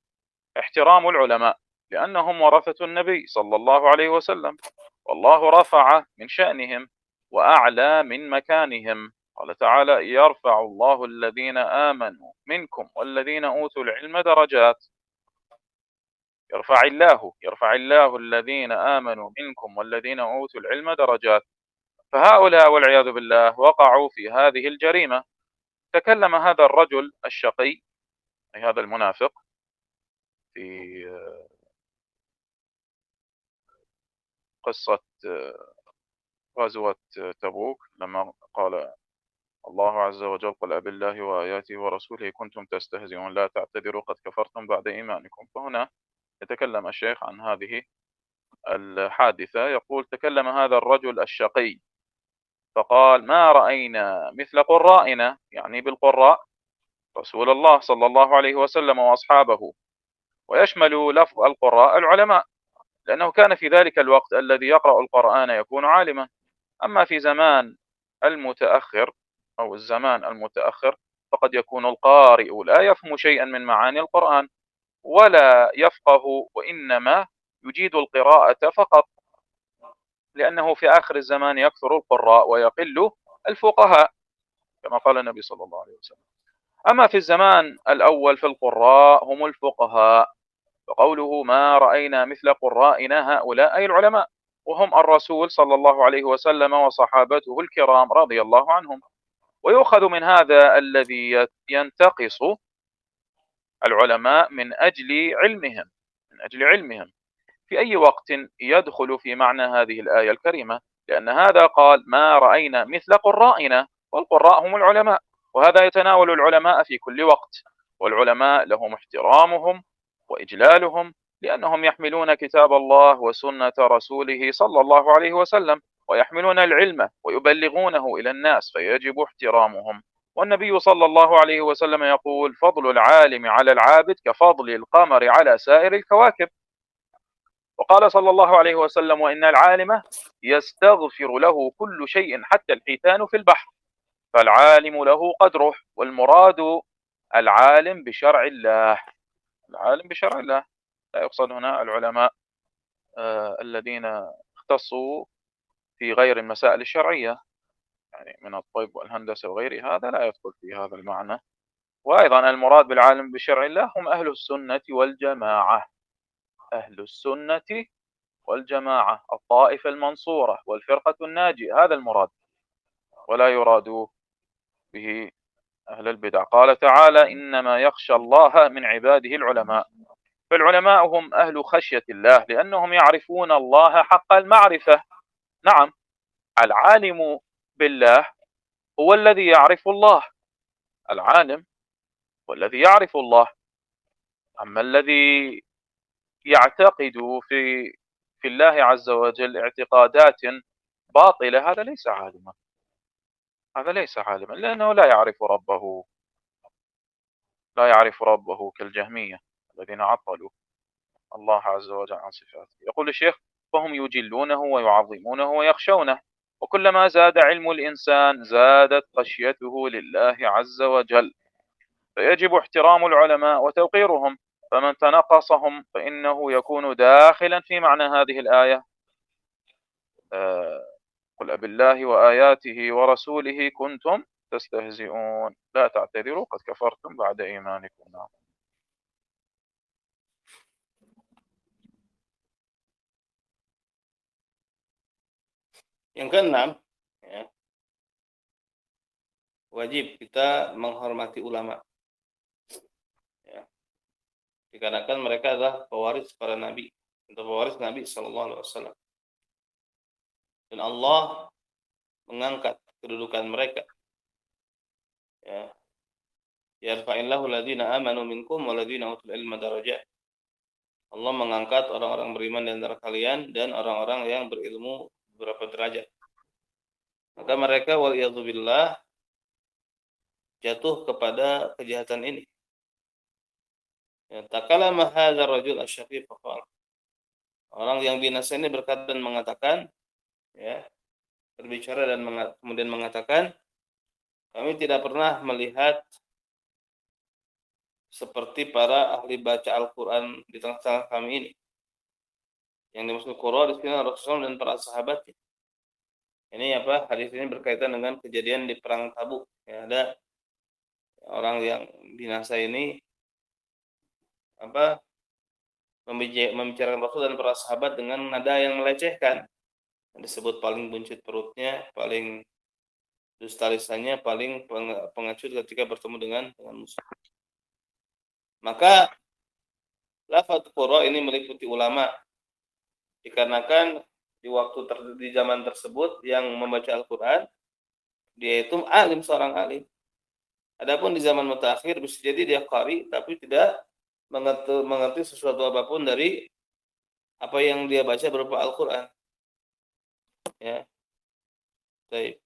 احترام العلماء، لأنهم ورثة النبي صلى الله عليه وسلم، والله رفع من شأنهم وأعلى من مكانهم. قال تعالى: يرفع الله الذين آمنوا منكم والذين أوتوا العلم درجات. يرفع الله الذين آمنوا منكم والذين أوتوا العلم درجات. فهؤلاء والعياذ بالله وقعوا في هذه الجريمة. تكلم هذا الرجل الشقي، أي هذا المنافق، في قصة غزوة تبوك، لما قال الله عز وجل: قل أبالله وآياته ورسوله كنتم تستهزئون لا تعتذروا قد كفرتم بعد إيمانكم. فهنا يتكلم الشيخ عن هذه الحادثة، يقول: تكلم هذا الرجل الشقي فقال: ما رأينا مثل قرائنا، يعني بالقراء رسول الله صلى الله عليه وسلم وأصحابه، ويشمل لفظ القراء العلماء، لأنه كان في ذلك الوقت الذي يقرأ القرآن يكون عالما. أما في زمان المتأخر أو الزمان المتأخر فقد يكون القارئ لا يفهم شيئا من معاني القرآن ولا يفقه، وإنما يجيد القراءة فقط، لأنه في آخر الزمان يكثر القراء ويقل الفقهاء، كما قال النبي صلى الله عليه وسلم. أما في الزمان الأول فالقراء هم الفقهاء، وقوله: ما رأينا مثل قرائنا هؤلاء أي العلماء، وهم الرسول صلى الله عليه وسلم وصحابته الكرام رضي الله عنهم. ويؤخذ من هذا الذي ينتقص العلماء من أجل علمهم في أي وقت يدخل في معنى هذه الآية الكريمة، لأن هذا قال: ما رأينا مثل قرائنا، والقراء هم العلماء، وهذا يتناول العلماء في كل وقت، والعلماء لهم احترامهم وإجلالهم لأنهم يحملون كتاب الله وسنة رسوله صلى الله عليه وسلم، ويحملون العلم ويبلغونه إلى الناس، فيجب احترامهم. والنبي صلى الله عليه وسلم يقول: فضل العالم على العابد كفضل القمر على سائر الكواكب. وقال صلى الله عليه وسلم: وإن العالم يستغفر له كل شيء حتى الحيتان في البحر، فالعالم له قدره. والمراد العالم بشرع الله، العالم بشرع الله، لا يقصد هنا العلماء الذين اختصوا في غير المسائل الشرعية، يعني من الطب والهندسة وغيرها، هذا لا يدخل في هذا المعنى. وأيضا المراد بالعالم بشرع الله هم أهل السنة والجماعة، أهل السنة والجماعة، الطائفة المنصورة والفرقة الناجية، هذا المراد، ولا يراد به أهل البدع. قال تعالى: إنما يخشى الله من عباده العلماء. فالعلماء هم أهل خشية الله لأنهم يعرفون الله حق المعرفة. نعم، العالم بالله هو الذي يعرف الله، العالم هو الذي يعرف الله. أما الذي يعتقد في الله عز وجل اعتقادات باطلة، هذا ليس عالما، هذا ليس عالما، لأنه لا يعرف ربه، لا يعرف ربه كالجهمية الذين عطلوا الله عز وجل عن صفاته. يقول الشيخ: فهم يجلونه ويعظمونه ويخشونه، وكلما زاد علم الإنسان زادت خشيته لله عز وجل، فيجب احترام العلماء وتوقيرهم، فمن تنقصهم فإنه يكون داخلا في معنى هذه الآية: قل أبالله وآياته ورسوله كنتم تستهزئون لا تعتذروا قد كفرتم بعد إيمانكم. نعم. Yang keenam, ya, wajib kita menghormati ulama. Ya. Dikarenakan mereka adalah pewaris para nabi, atau pewaris Nabi Shallallahu Alaihi Wasallam. Dan Allah mengangkat kedudukan mereka. Ya. Yarfa'illahu alladhina amanu minkum walladhina utul ilma darajat. Allah mengangkat orang-orang beriman di antara kalian dan orang-orang yang berilmu beberapa derajat. Maka mereka waliyadzubillah jatuh kepada kejahatan ini. Ya, takalama hadzal rajul asy-syaqi faqala. Orang yang binasa ini berkata dan mengatakan, ya, berbicara dan kemudian mengatakan, kami tidak pernah melihat seperti para ahli baca Al-Quran di tengah-tengah kami ini. Yang dimaksud Qur'an di sini Rasulullah dan para sahabatnya. Ini apa? Hadis ini berkaitan dengan kejadian di perang Tabuk. Ya, ada orang yang binasa ini apa? Membicarakan Rasul dan para sahabat dengan nada yang melecehkan. Disebut paling buncit perutnya, paling dusta lisannya, paling pengecut ketika bertemu dengan musuh. Maka lafaz Qur'an ini meliputi ulama. Dikarenakan di zaman tersebut yang membaca Al-Quran dia itu alim, seorang alim. Adapun di zaman mutaakhir bisa jadi dia qari tapi tidak mengerti sesuatu apapun dari apa yang dia baca berupa Al-Quran. Ya. Baik.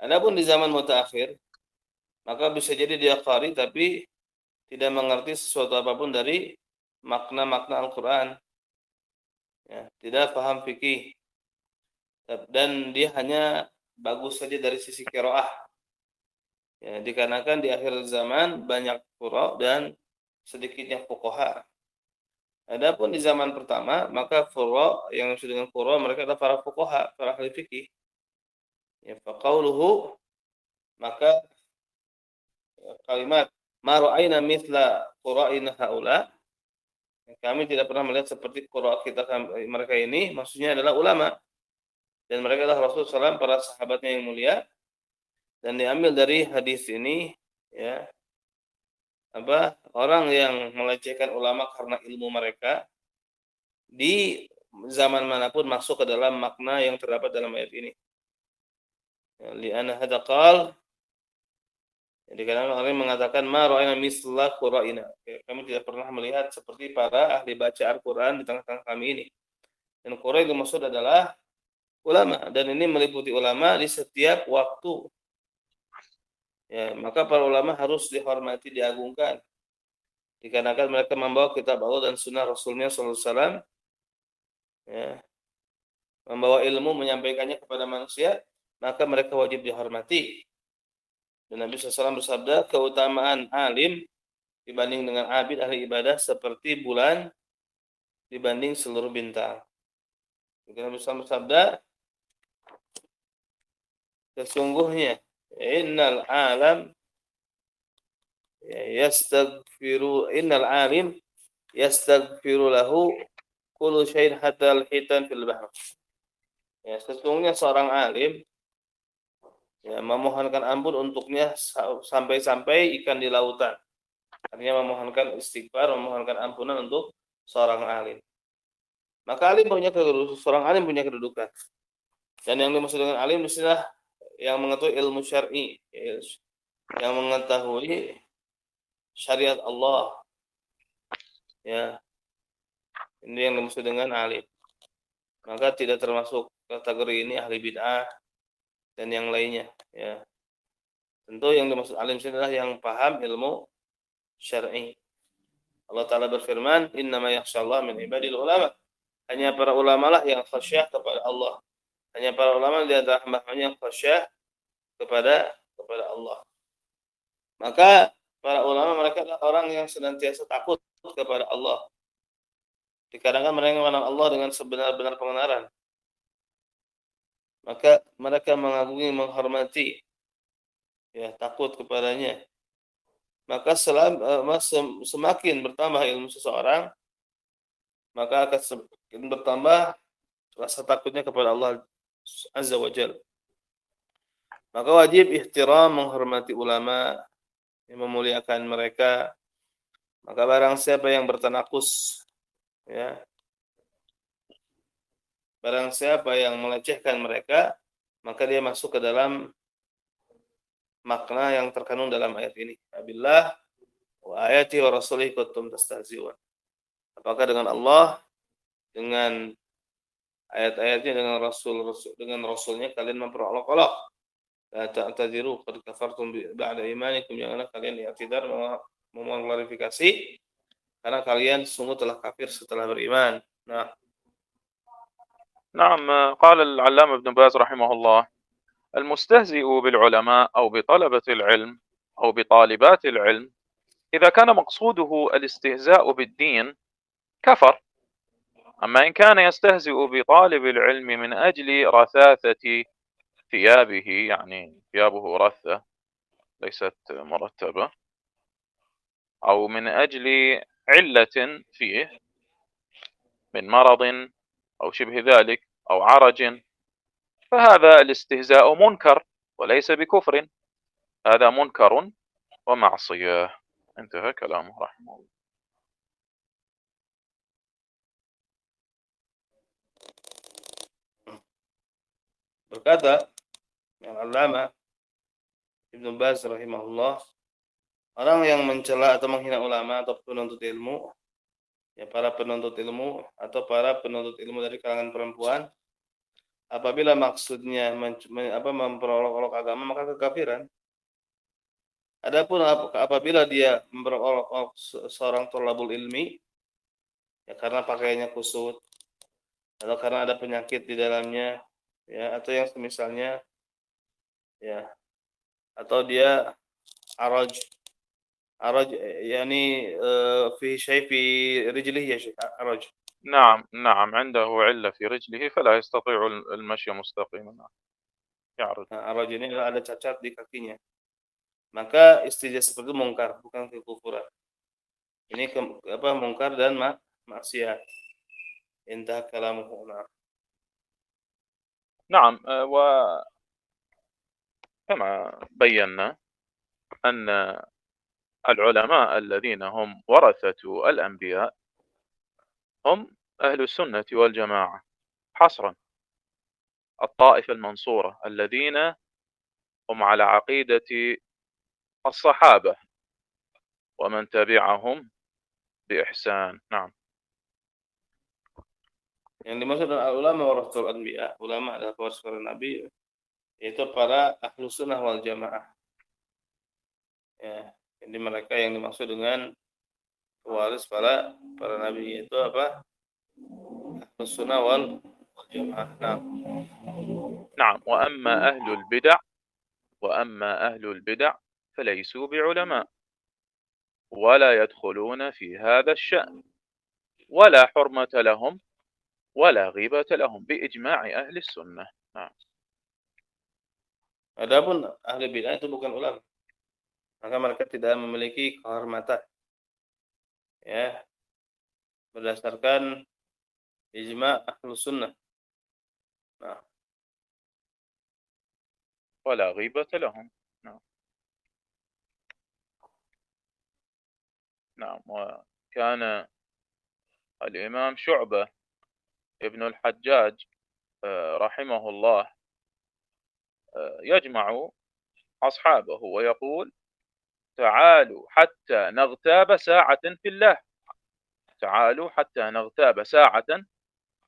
Adapun di zaman mutaakhir maka bisa jadi dia qari tapi tidak mengerti sesuatu apapun dari makna-makna Al-Quran. Ya, tidak paham fikih dan dia hanya bagus saja dari sisi qiraah. Ya, dikarenakan di akhir zaman banyak qurra dan sedikitnya fuqaha. Adapun di zaman pertama maka qurra yang disebut dengan qurra mereka adalah para fuqaha, para ahli fikih. Ya, faqauluhu maka kalimat ma ra'ayna mithla qura'ina haula, kami tidak pernah melihat seperti qurra kita mereka ini, maksudnya adalah ulama dan mereka adalah Rasulullah SAW, para sahabatnya yang mulia. Dan diambil dari hadis ini, ya, apa orang yang melecehkan ulama karena ilmu mereka di zaman manapun masuk ke dalam makna yang terdapat dalam ayat ini. Li'anna hadza qal Jadi kadang orang mengatakan ma ra'ayna misla qura'ina. Kami tidak pernah melihat seperti para ahli baca Al-Qur'an di tengah-tengah kami ini. Dan qura' itu maksud adalah ulama, dan ini meliputi ulama di setiap waktu. Ya, maka para ulama harus dihormati, diagungkan. Dikarenakan mereka membawa kitab Allah dan sunnah Rasulnya sallallahu alaihi wasallam, ya, membawa ilmu, menyampaikannya kepada manusia, maka mereka wajib dihormati. Dan Nabi SAW bersabda, keutamaan alim dibanding dengan abid ahli ibadah seperti bulan dibanding seluruh bintang. Nabi SAW bersabda, sesungguhnya innal alim yastaghfiru lahu kullu syai'in hatta al-hitan fil bahr. Ya, sesungguhnya seorang alim ya memohonkan ampun untuknya sampai-sampai ikan di lautan. Artinya memohonkan istighfar, memohonkan ampunan untuk seorang alim. Maka seorang alim punya kedudukan. Dan yang dimaksud dengan alim adalah yang mengetahui ilmu syar'i, yang mengetahui syariat Allah. Ya. Ini yang dimaksud dengan alim. Maka tidak termasuk kategori ini ahli bid'ah dan yang lainnya, ya. Tentu yang dimaksud alim adalah yang paham ilmu syar'i. Allah Ta'ala berfirman, innama yakhsyallaha min ibadil ulama. Hanya para ulama lah yang khasyah kepada Allah. Hanya para ulama di antara hamba-hambanya yang khasyah kepada Allah. Maka para ulama mereka adalah orang yang senantiasa takut kepada Allah. Dikarenakan mereka mengenal Allah dengan sebenar-benar pengenalan. Maka mereka mengagumi, menghormati, ya, takut kepadanya. Maka semakin bertambah ilmu seseorang, maka akan semakin bertambah rasa takutnya kepada Allah Azza wa Jalla. Maka wajib ihtiram, menghormati ulama, memuliakan mereka. Maka barang siapa yang bertanakus, ya, barang siapa yang melecehkan mereka, maka dia masuk ke dalam makna yang terkandung dalam ayat ini. Abillah wa ayati wa rasulih kuntum tastahzi'un. Apakah dengan Allah, dengan ayat-ayatnya, dengan rasulnya kalian memperolok-olok? La ta'tadiru qad kafartum ba'da imanikum. Janganlah kalian i'tidar, memohon klarifikasi, karena kalian sungguh telah kafir setelah beriman. Nah, نعم. قال العلامة ابن باز رحمه الله: المستهزئ بالعلماء أو بطلبة العلم أو بطالبات العلم إذا كان مقصوده الاستهزاء بالدين كفر. أما إن كان يستهزئ بطالب العلم من أجل رثاثة ثيابه، يعني ثيابه رثة ليست مرتبة، أو من أجل علة فيه من مرض أو شبه ذلك أو عرج، فهذا الاستهزاء منكر وليس بكفر، هذا منكر ومعصية. انتهى كلامه رحمه الله. berkata yang Allama Ibnu Baz rahimahullah, orang yang mencela atau menghina ulama atau penuntut ilmu, ya, para penuntut ilmu atau para penuntut ilmu dari kalangan perempuan, apabila maksudnya memperolok-olok agama, maka kekafiran. Adapun apabila dia memperolok-olok seorang thalabul ilmi, ya, karena pakaiannya kusut atau karena ada penyakit di dalamnya, ya, atau yang semisalnya, ya, atau dia araj, yani fi syai fi rijlihi ya Syekh, araj. نعم نعم، عنده علة في رجله فلا يستطيع المشي مستقيما، يعرج. Nah, araj ini adalah ada cacat di kakinya. Maka istijah seperti itu mungkar, bukan kekufuran. Ini mungkar dan maksiat. Intah kalamuhu. نعم. وكما بينا أن العلماء الذين هم ورثة الأنبياء هم أهل السنة والجماعة حصرا، الطائفة المنصورة الذين هم على عقيدة الصحابة ومن تبعهم بإحسان. نعم. Yang dimaksud dengan ulama warasatul anbiya, ulama adalah pewaris para nabi, yaitu para ahlu sunnah wal jamaah. Ya, jadi mereka yang dimaksud dengan pewaris para nabi yaitu apa? Ahlu sunnah wal jamaah. Nah, نعم. وأما أهل البدع فليسوا بعلماء ولا يدخلون في هذا الشأن ولا حرمة لهم ولا غيبة لهم بإجماع أهل السنة. نعم. adapun ahli bid'ah itu bukan ulama, maka mereka tidak memiliki kehormatan, ya, berdasarkan ijma' ahlu sunnah. Nah, ولا غيبة لهم. نعم. نعم. وكان الإمام شعبة ابن الحجاج رحمه الله يجمع أصحابه ويقول: تعالوا حتى نغتاب ساعة في الله، تعالوا حتى نغتاب ساعة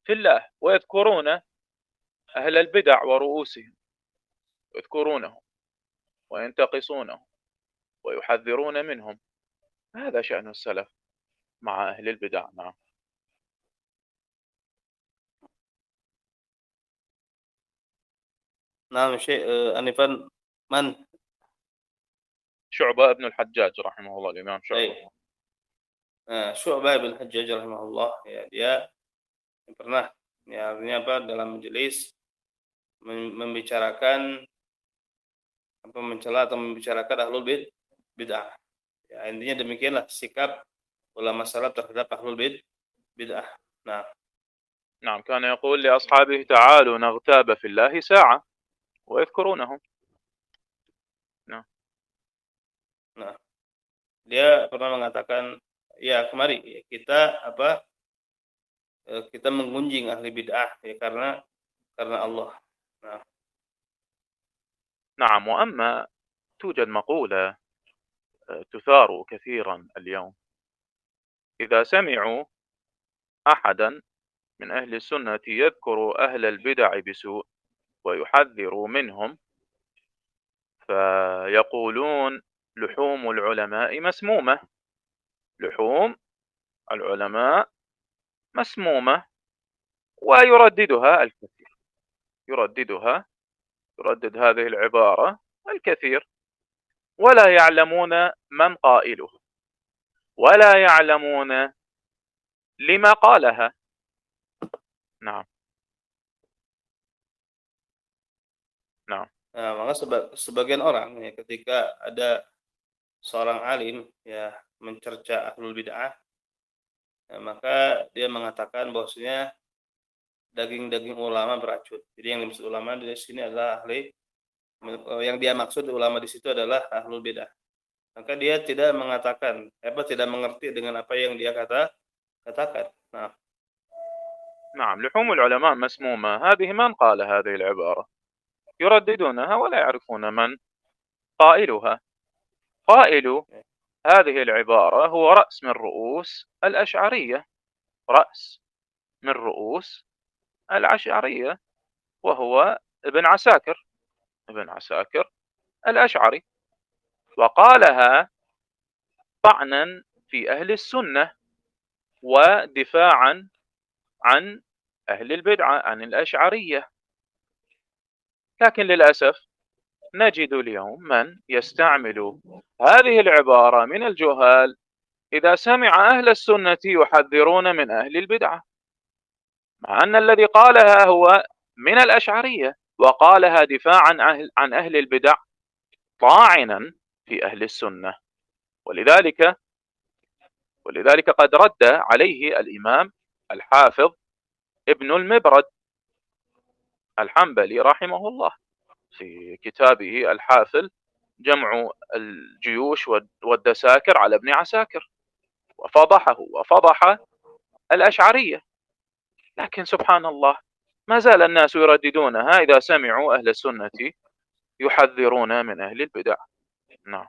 في الله، ويذكرون أهل البدع ورؤوسهم، يذكرونهم وينتقصونهم ويحذرون منهم. هذا شأن السلف مع أهل البدع. نعم. nah Syekh Anifan man شعبة ابن الحجاج رحمه الله، الإمام شعبة. baik. Nah, Syu'bah bin Hajjaj rahimahullah, ya, dia pernah, ya, artinya apa, dalam majelis membicarakan apa, mencela atau membicarakan ahlul bid'ah. Ya, intinya demikianlah sikap ulama salaf terhadap ahlul bid'ah. Nah, نعم. كان يقول لأصحابه: تعالوا نغتاب في الله ساعة، ويذكرونهم. نعم. nah, dia pernah mengatakan, ya, kemari kita apa, kita menggunjing ahli bid'ah, ya, karena Allah. Nah, نعم. وأما توجد مقولة تثار كثيرا اليوم: إذا سمعوا أحدا من أهل السنة يذكر أهل البدع بسوء ويحذر منهم، فيقولون: لحوم العلماء مسمومة، لحوم العلماء مسمومة. ويرددها الكثير، يردد هذه العبارة الكثير، ولا يعلمون من قائله، ولا يعلمون لما قالها. نعم. نعم. maka sebagian orang, ya, ketika ada seorang alim, ya, mencerca ahlul bid'ah, ya, maka dia mengatakan bahwasanya daging-daging ulama beracun. Jadi yang dimaksud ulama di sini adalah yang dia maksud ulama di situ adalah ahlul bid'ah. Maka dia tidak mengatakan, tidak mengerti dengan apa yang dia katakan. Nah, نعم. لحوم العلماء مسمومة، هذه من قال هذه العبارة؟ يرددونها ولا يعرفون من قائلها. قائل هذه العبارة هو رأس من رؤوس الأشعرية، رأس من رؤوس الأشعرية، وهو ابن عساكر الأشعري، وقالها طعنا في أهل السنة ودفاعا عن أهل البدعة، عن الأشعرية. لكن للأسف نجد اليوم من يستعمل هذه العبارة من الجهال إذا سمع أهل السنة يحذرون من أهل البدعة، مع أن الذي قالها هو من الأشعرية، وقالها دفاعا عن أهل البدع، طاعنا في أهل السنة. ولذلك قد رد عليه الإمام الحافظ ابن المبرد الحنبلي رحمه الله في كتابه الحافل، جمع الجيوش والدساكر على ابن عساكر، وفضحه وفضح الأشعرية. لكن سبحان الله، ما زال الناس يرددونها إذا سمعوا أهل السنة يحذرون من أهل البدع. نعم.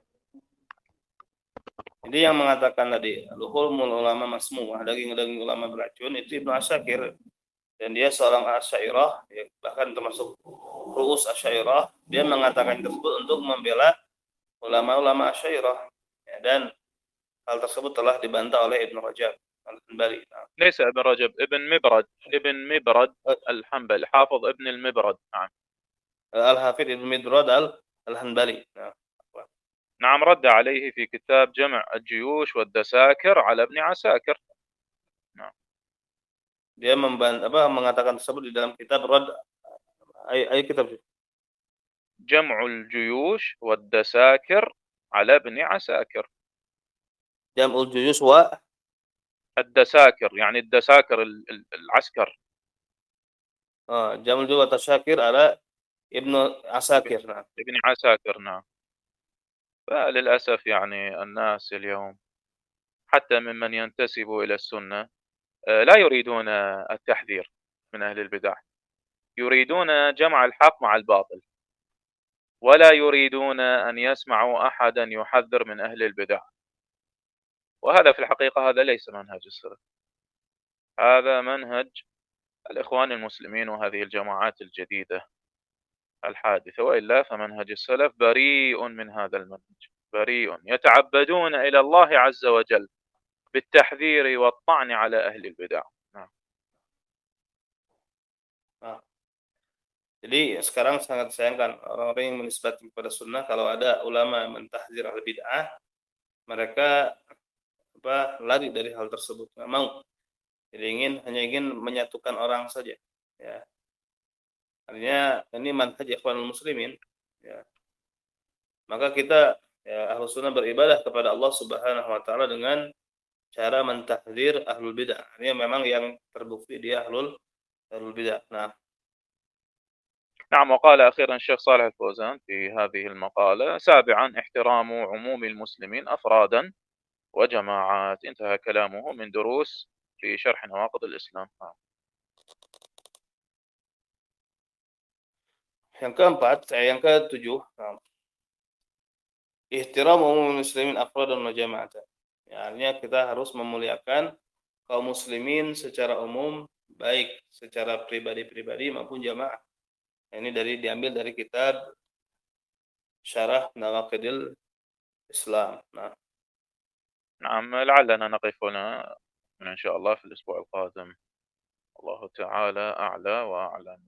Jadi yang mengatakan tadi luhumul ulama masmuah, daging-daging ulama beracun, itu Ibnu Asakir, dan dia seorang Asy'ariyah, ya, bahkan termasuk ru'us Asy'ariyah. Dia mengatakan tersebut untuk membela ulama-ulama Asy'ariyah, ya, dan hal tersebut telah dibantah oleh Ibnu Rajab Al-Hanbali. Nah, ليس ابن رجب، ابن مبرد الحنبلي، حافظ ابن المبرد. نعم. Al-Hafidh Ibnu Midrad Al-Hanbali. Nah, نعم، رد عليه في كتاب جمع الجيوش والدساكر على ابن عساكر. نعم. dia mengatakan tersebut di dalam kitab Rad, ay kitab جمع الجيوش والدساكر على ابن عساكر. Jam'ul Juyus wa الدساكر يعني الدساكر العسكر. Jam'ul Juyus wa Tasyakir ala Ibnu Asakir. Nah, ابن عساكر. نعم. فللأسف يعني الناس اليوم حتى ممن ينتسب إلى السنة لا يريدون التحذير من أهل البدع، يريدون جمع الحق مع الباطل، ولا يريدون أن يسمعوا أحدا يحذر من أهل البدع. وهذا في الحقيقة هذا ليس منهج السلف، هذا منهج الإخوان المسلمين وهذه الجماعات الجديدة الحادثة، وإلا فمنهج السلف بريء من هذا المنهج، بريء، يتعبدون إلى الله عز وجل بالتحذير والطعن على أهل البدع. نعم. Jadi sekarang sangat disayangkan orang-orang yang menisbatkan kepada sunnah, kalau ada ulama yang mentahdzir al-bid'ah, mereka lari dari hal tersebut, nggak mau. Jadi hanya ingin menyatukan orang saja, ya. Artinya ini manhaj ikhwanul muslimin, ya. Maka kita, ya, Ahlus Sunnah beribadah kepada Allah Subhanahu wa taala dengan cara mentahdzir ahlul bid'ah. Artinya memang yang terbukti dia ahlul bid'ah. Nah, نعم. وقال أخيرا الشيخ صالح الفوزان في هذه المقالة: سابعا، احترام عموم المسلمين أفرادا وجماعات. انتهى كلامه من دروس في شرح نواقض الإسلام. yang keempat, yang ketujuh, ihtiram umum muslimin afradan wa jama'atan. Ya, artinya kita harus memuliakan kaum muslimin secara umum, baik secara pribadi-pribadi maupun jamaah. Ini diambil dari kitab Syarah Nawaqidil Islam. Nah, نعم. لعلنا نقف هنا إن شاء الله في الأسبوع القادم. الله تعالى أعلى وأعلم.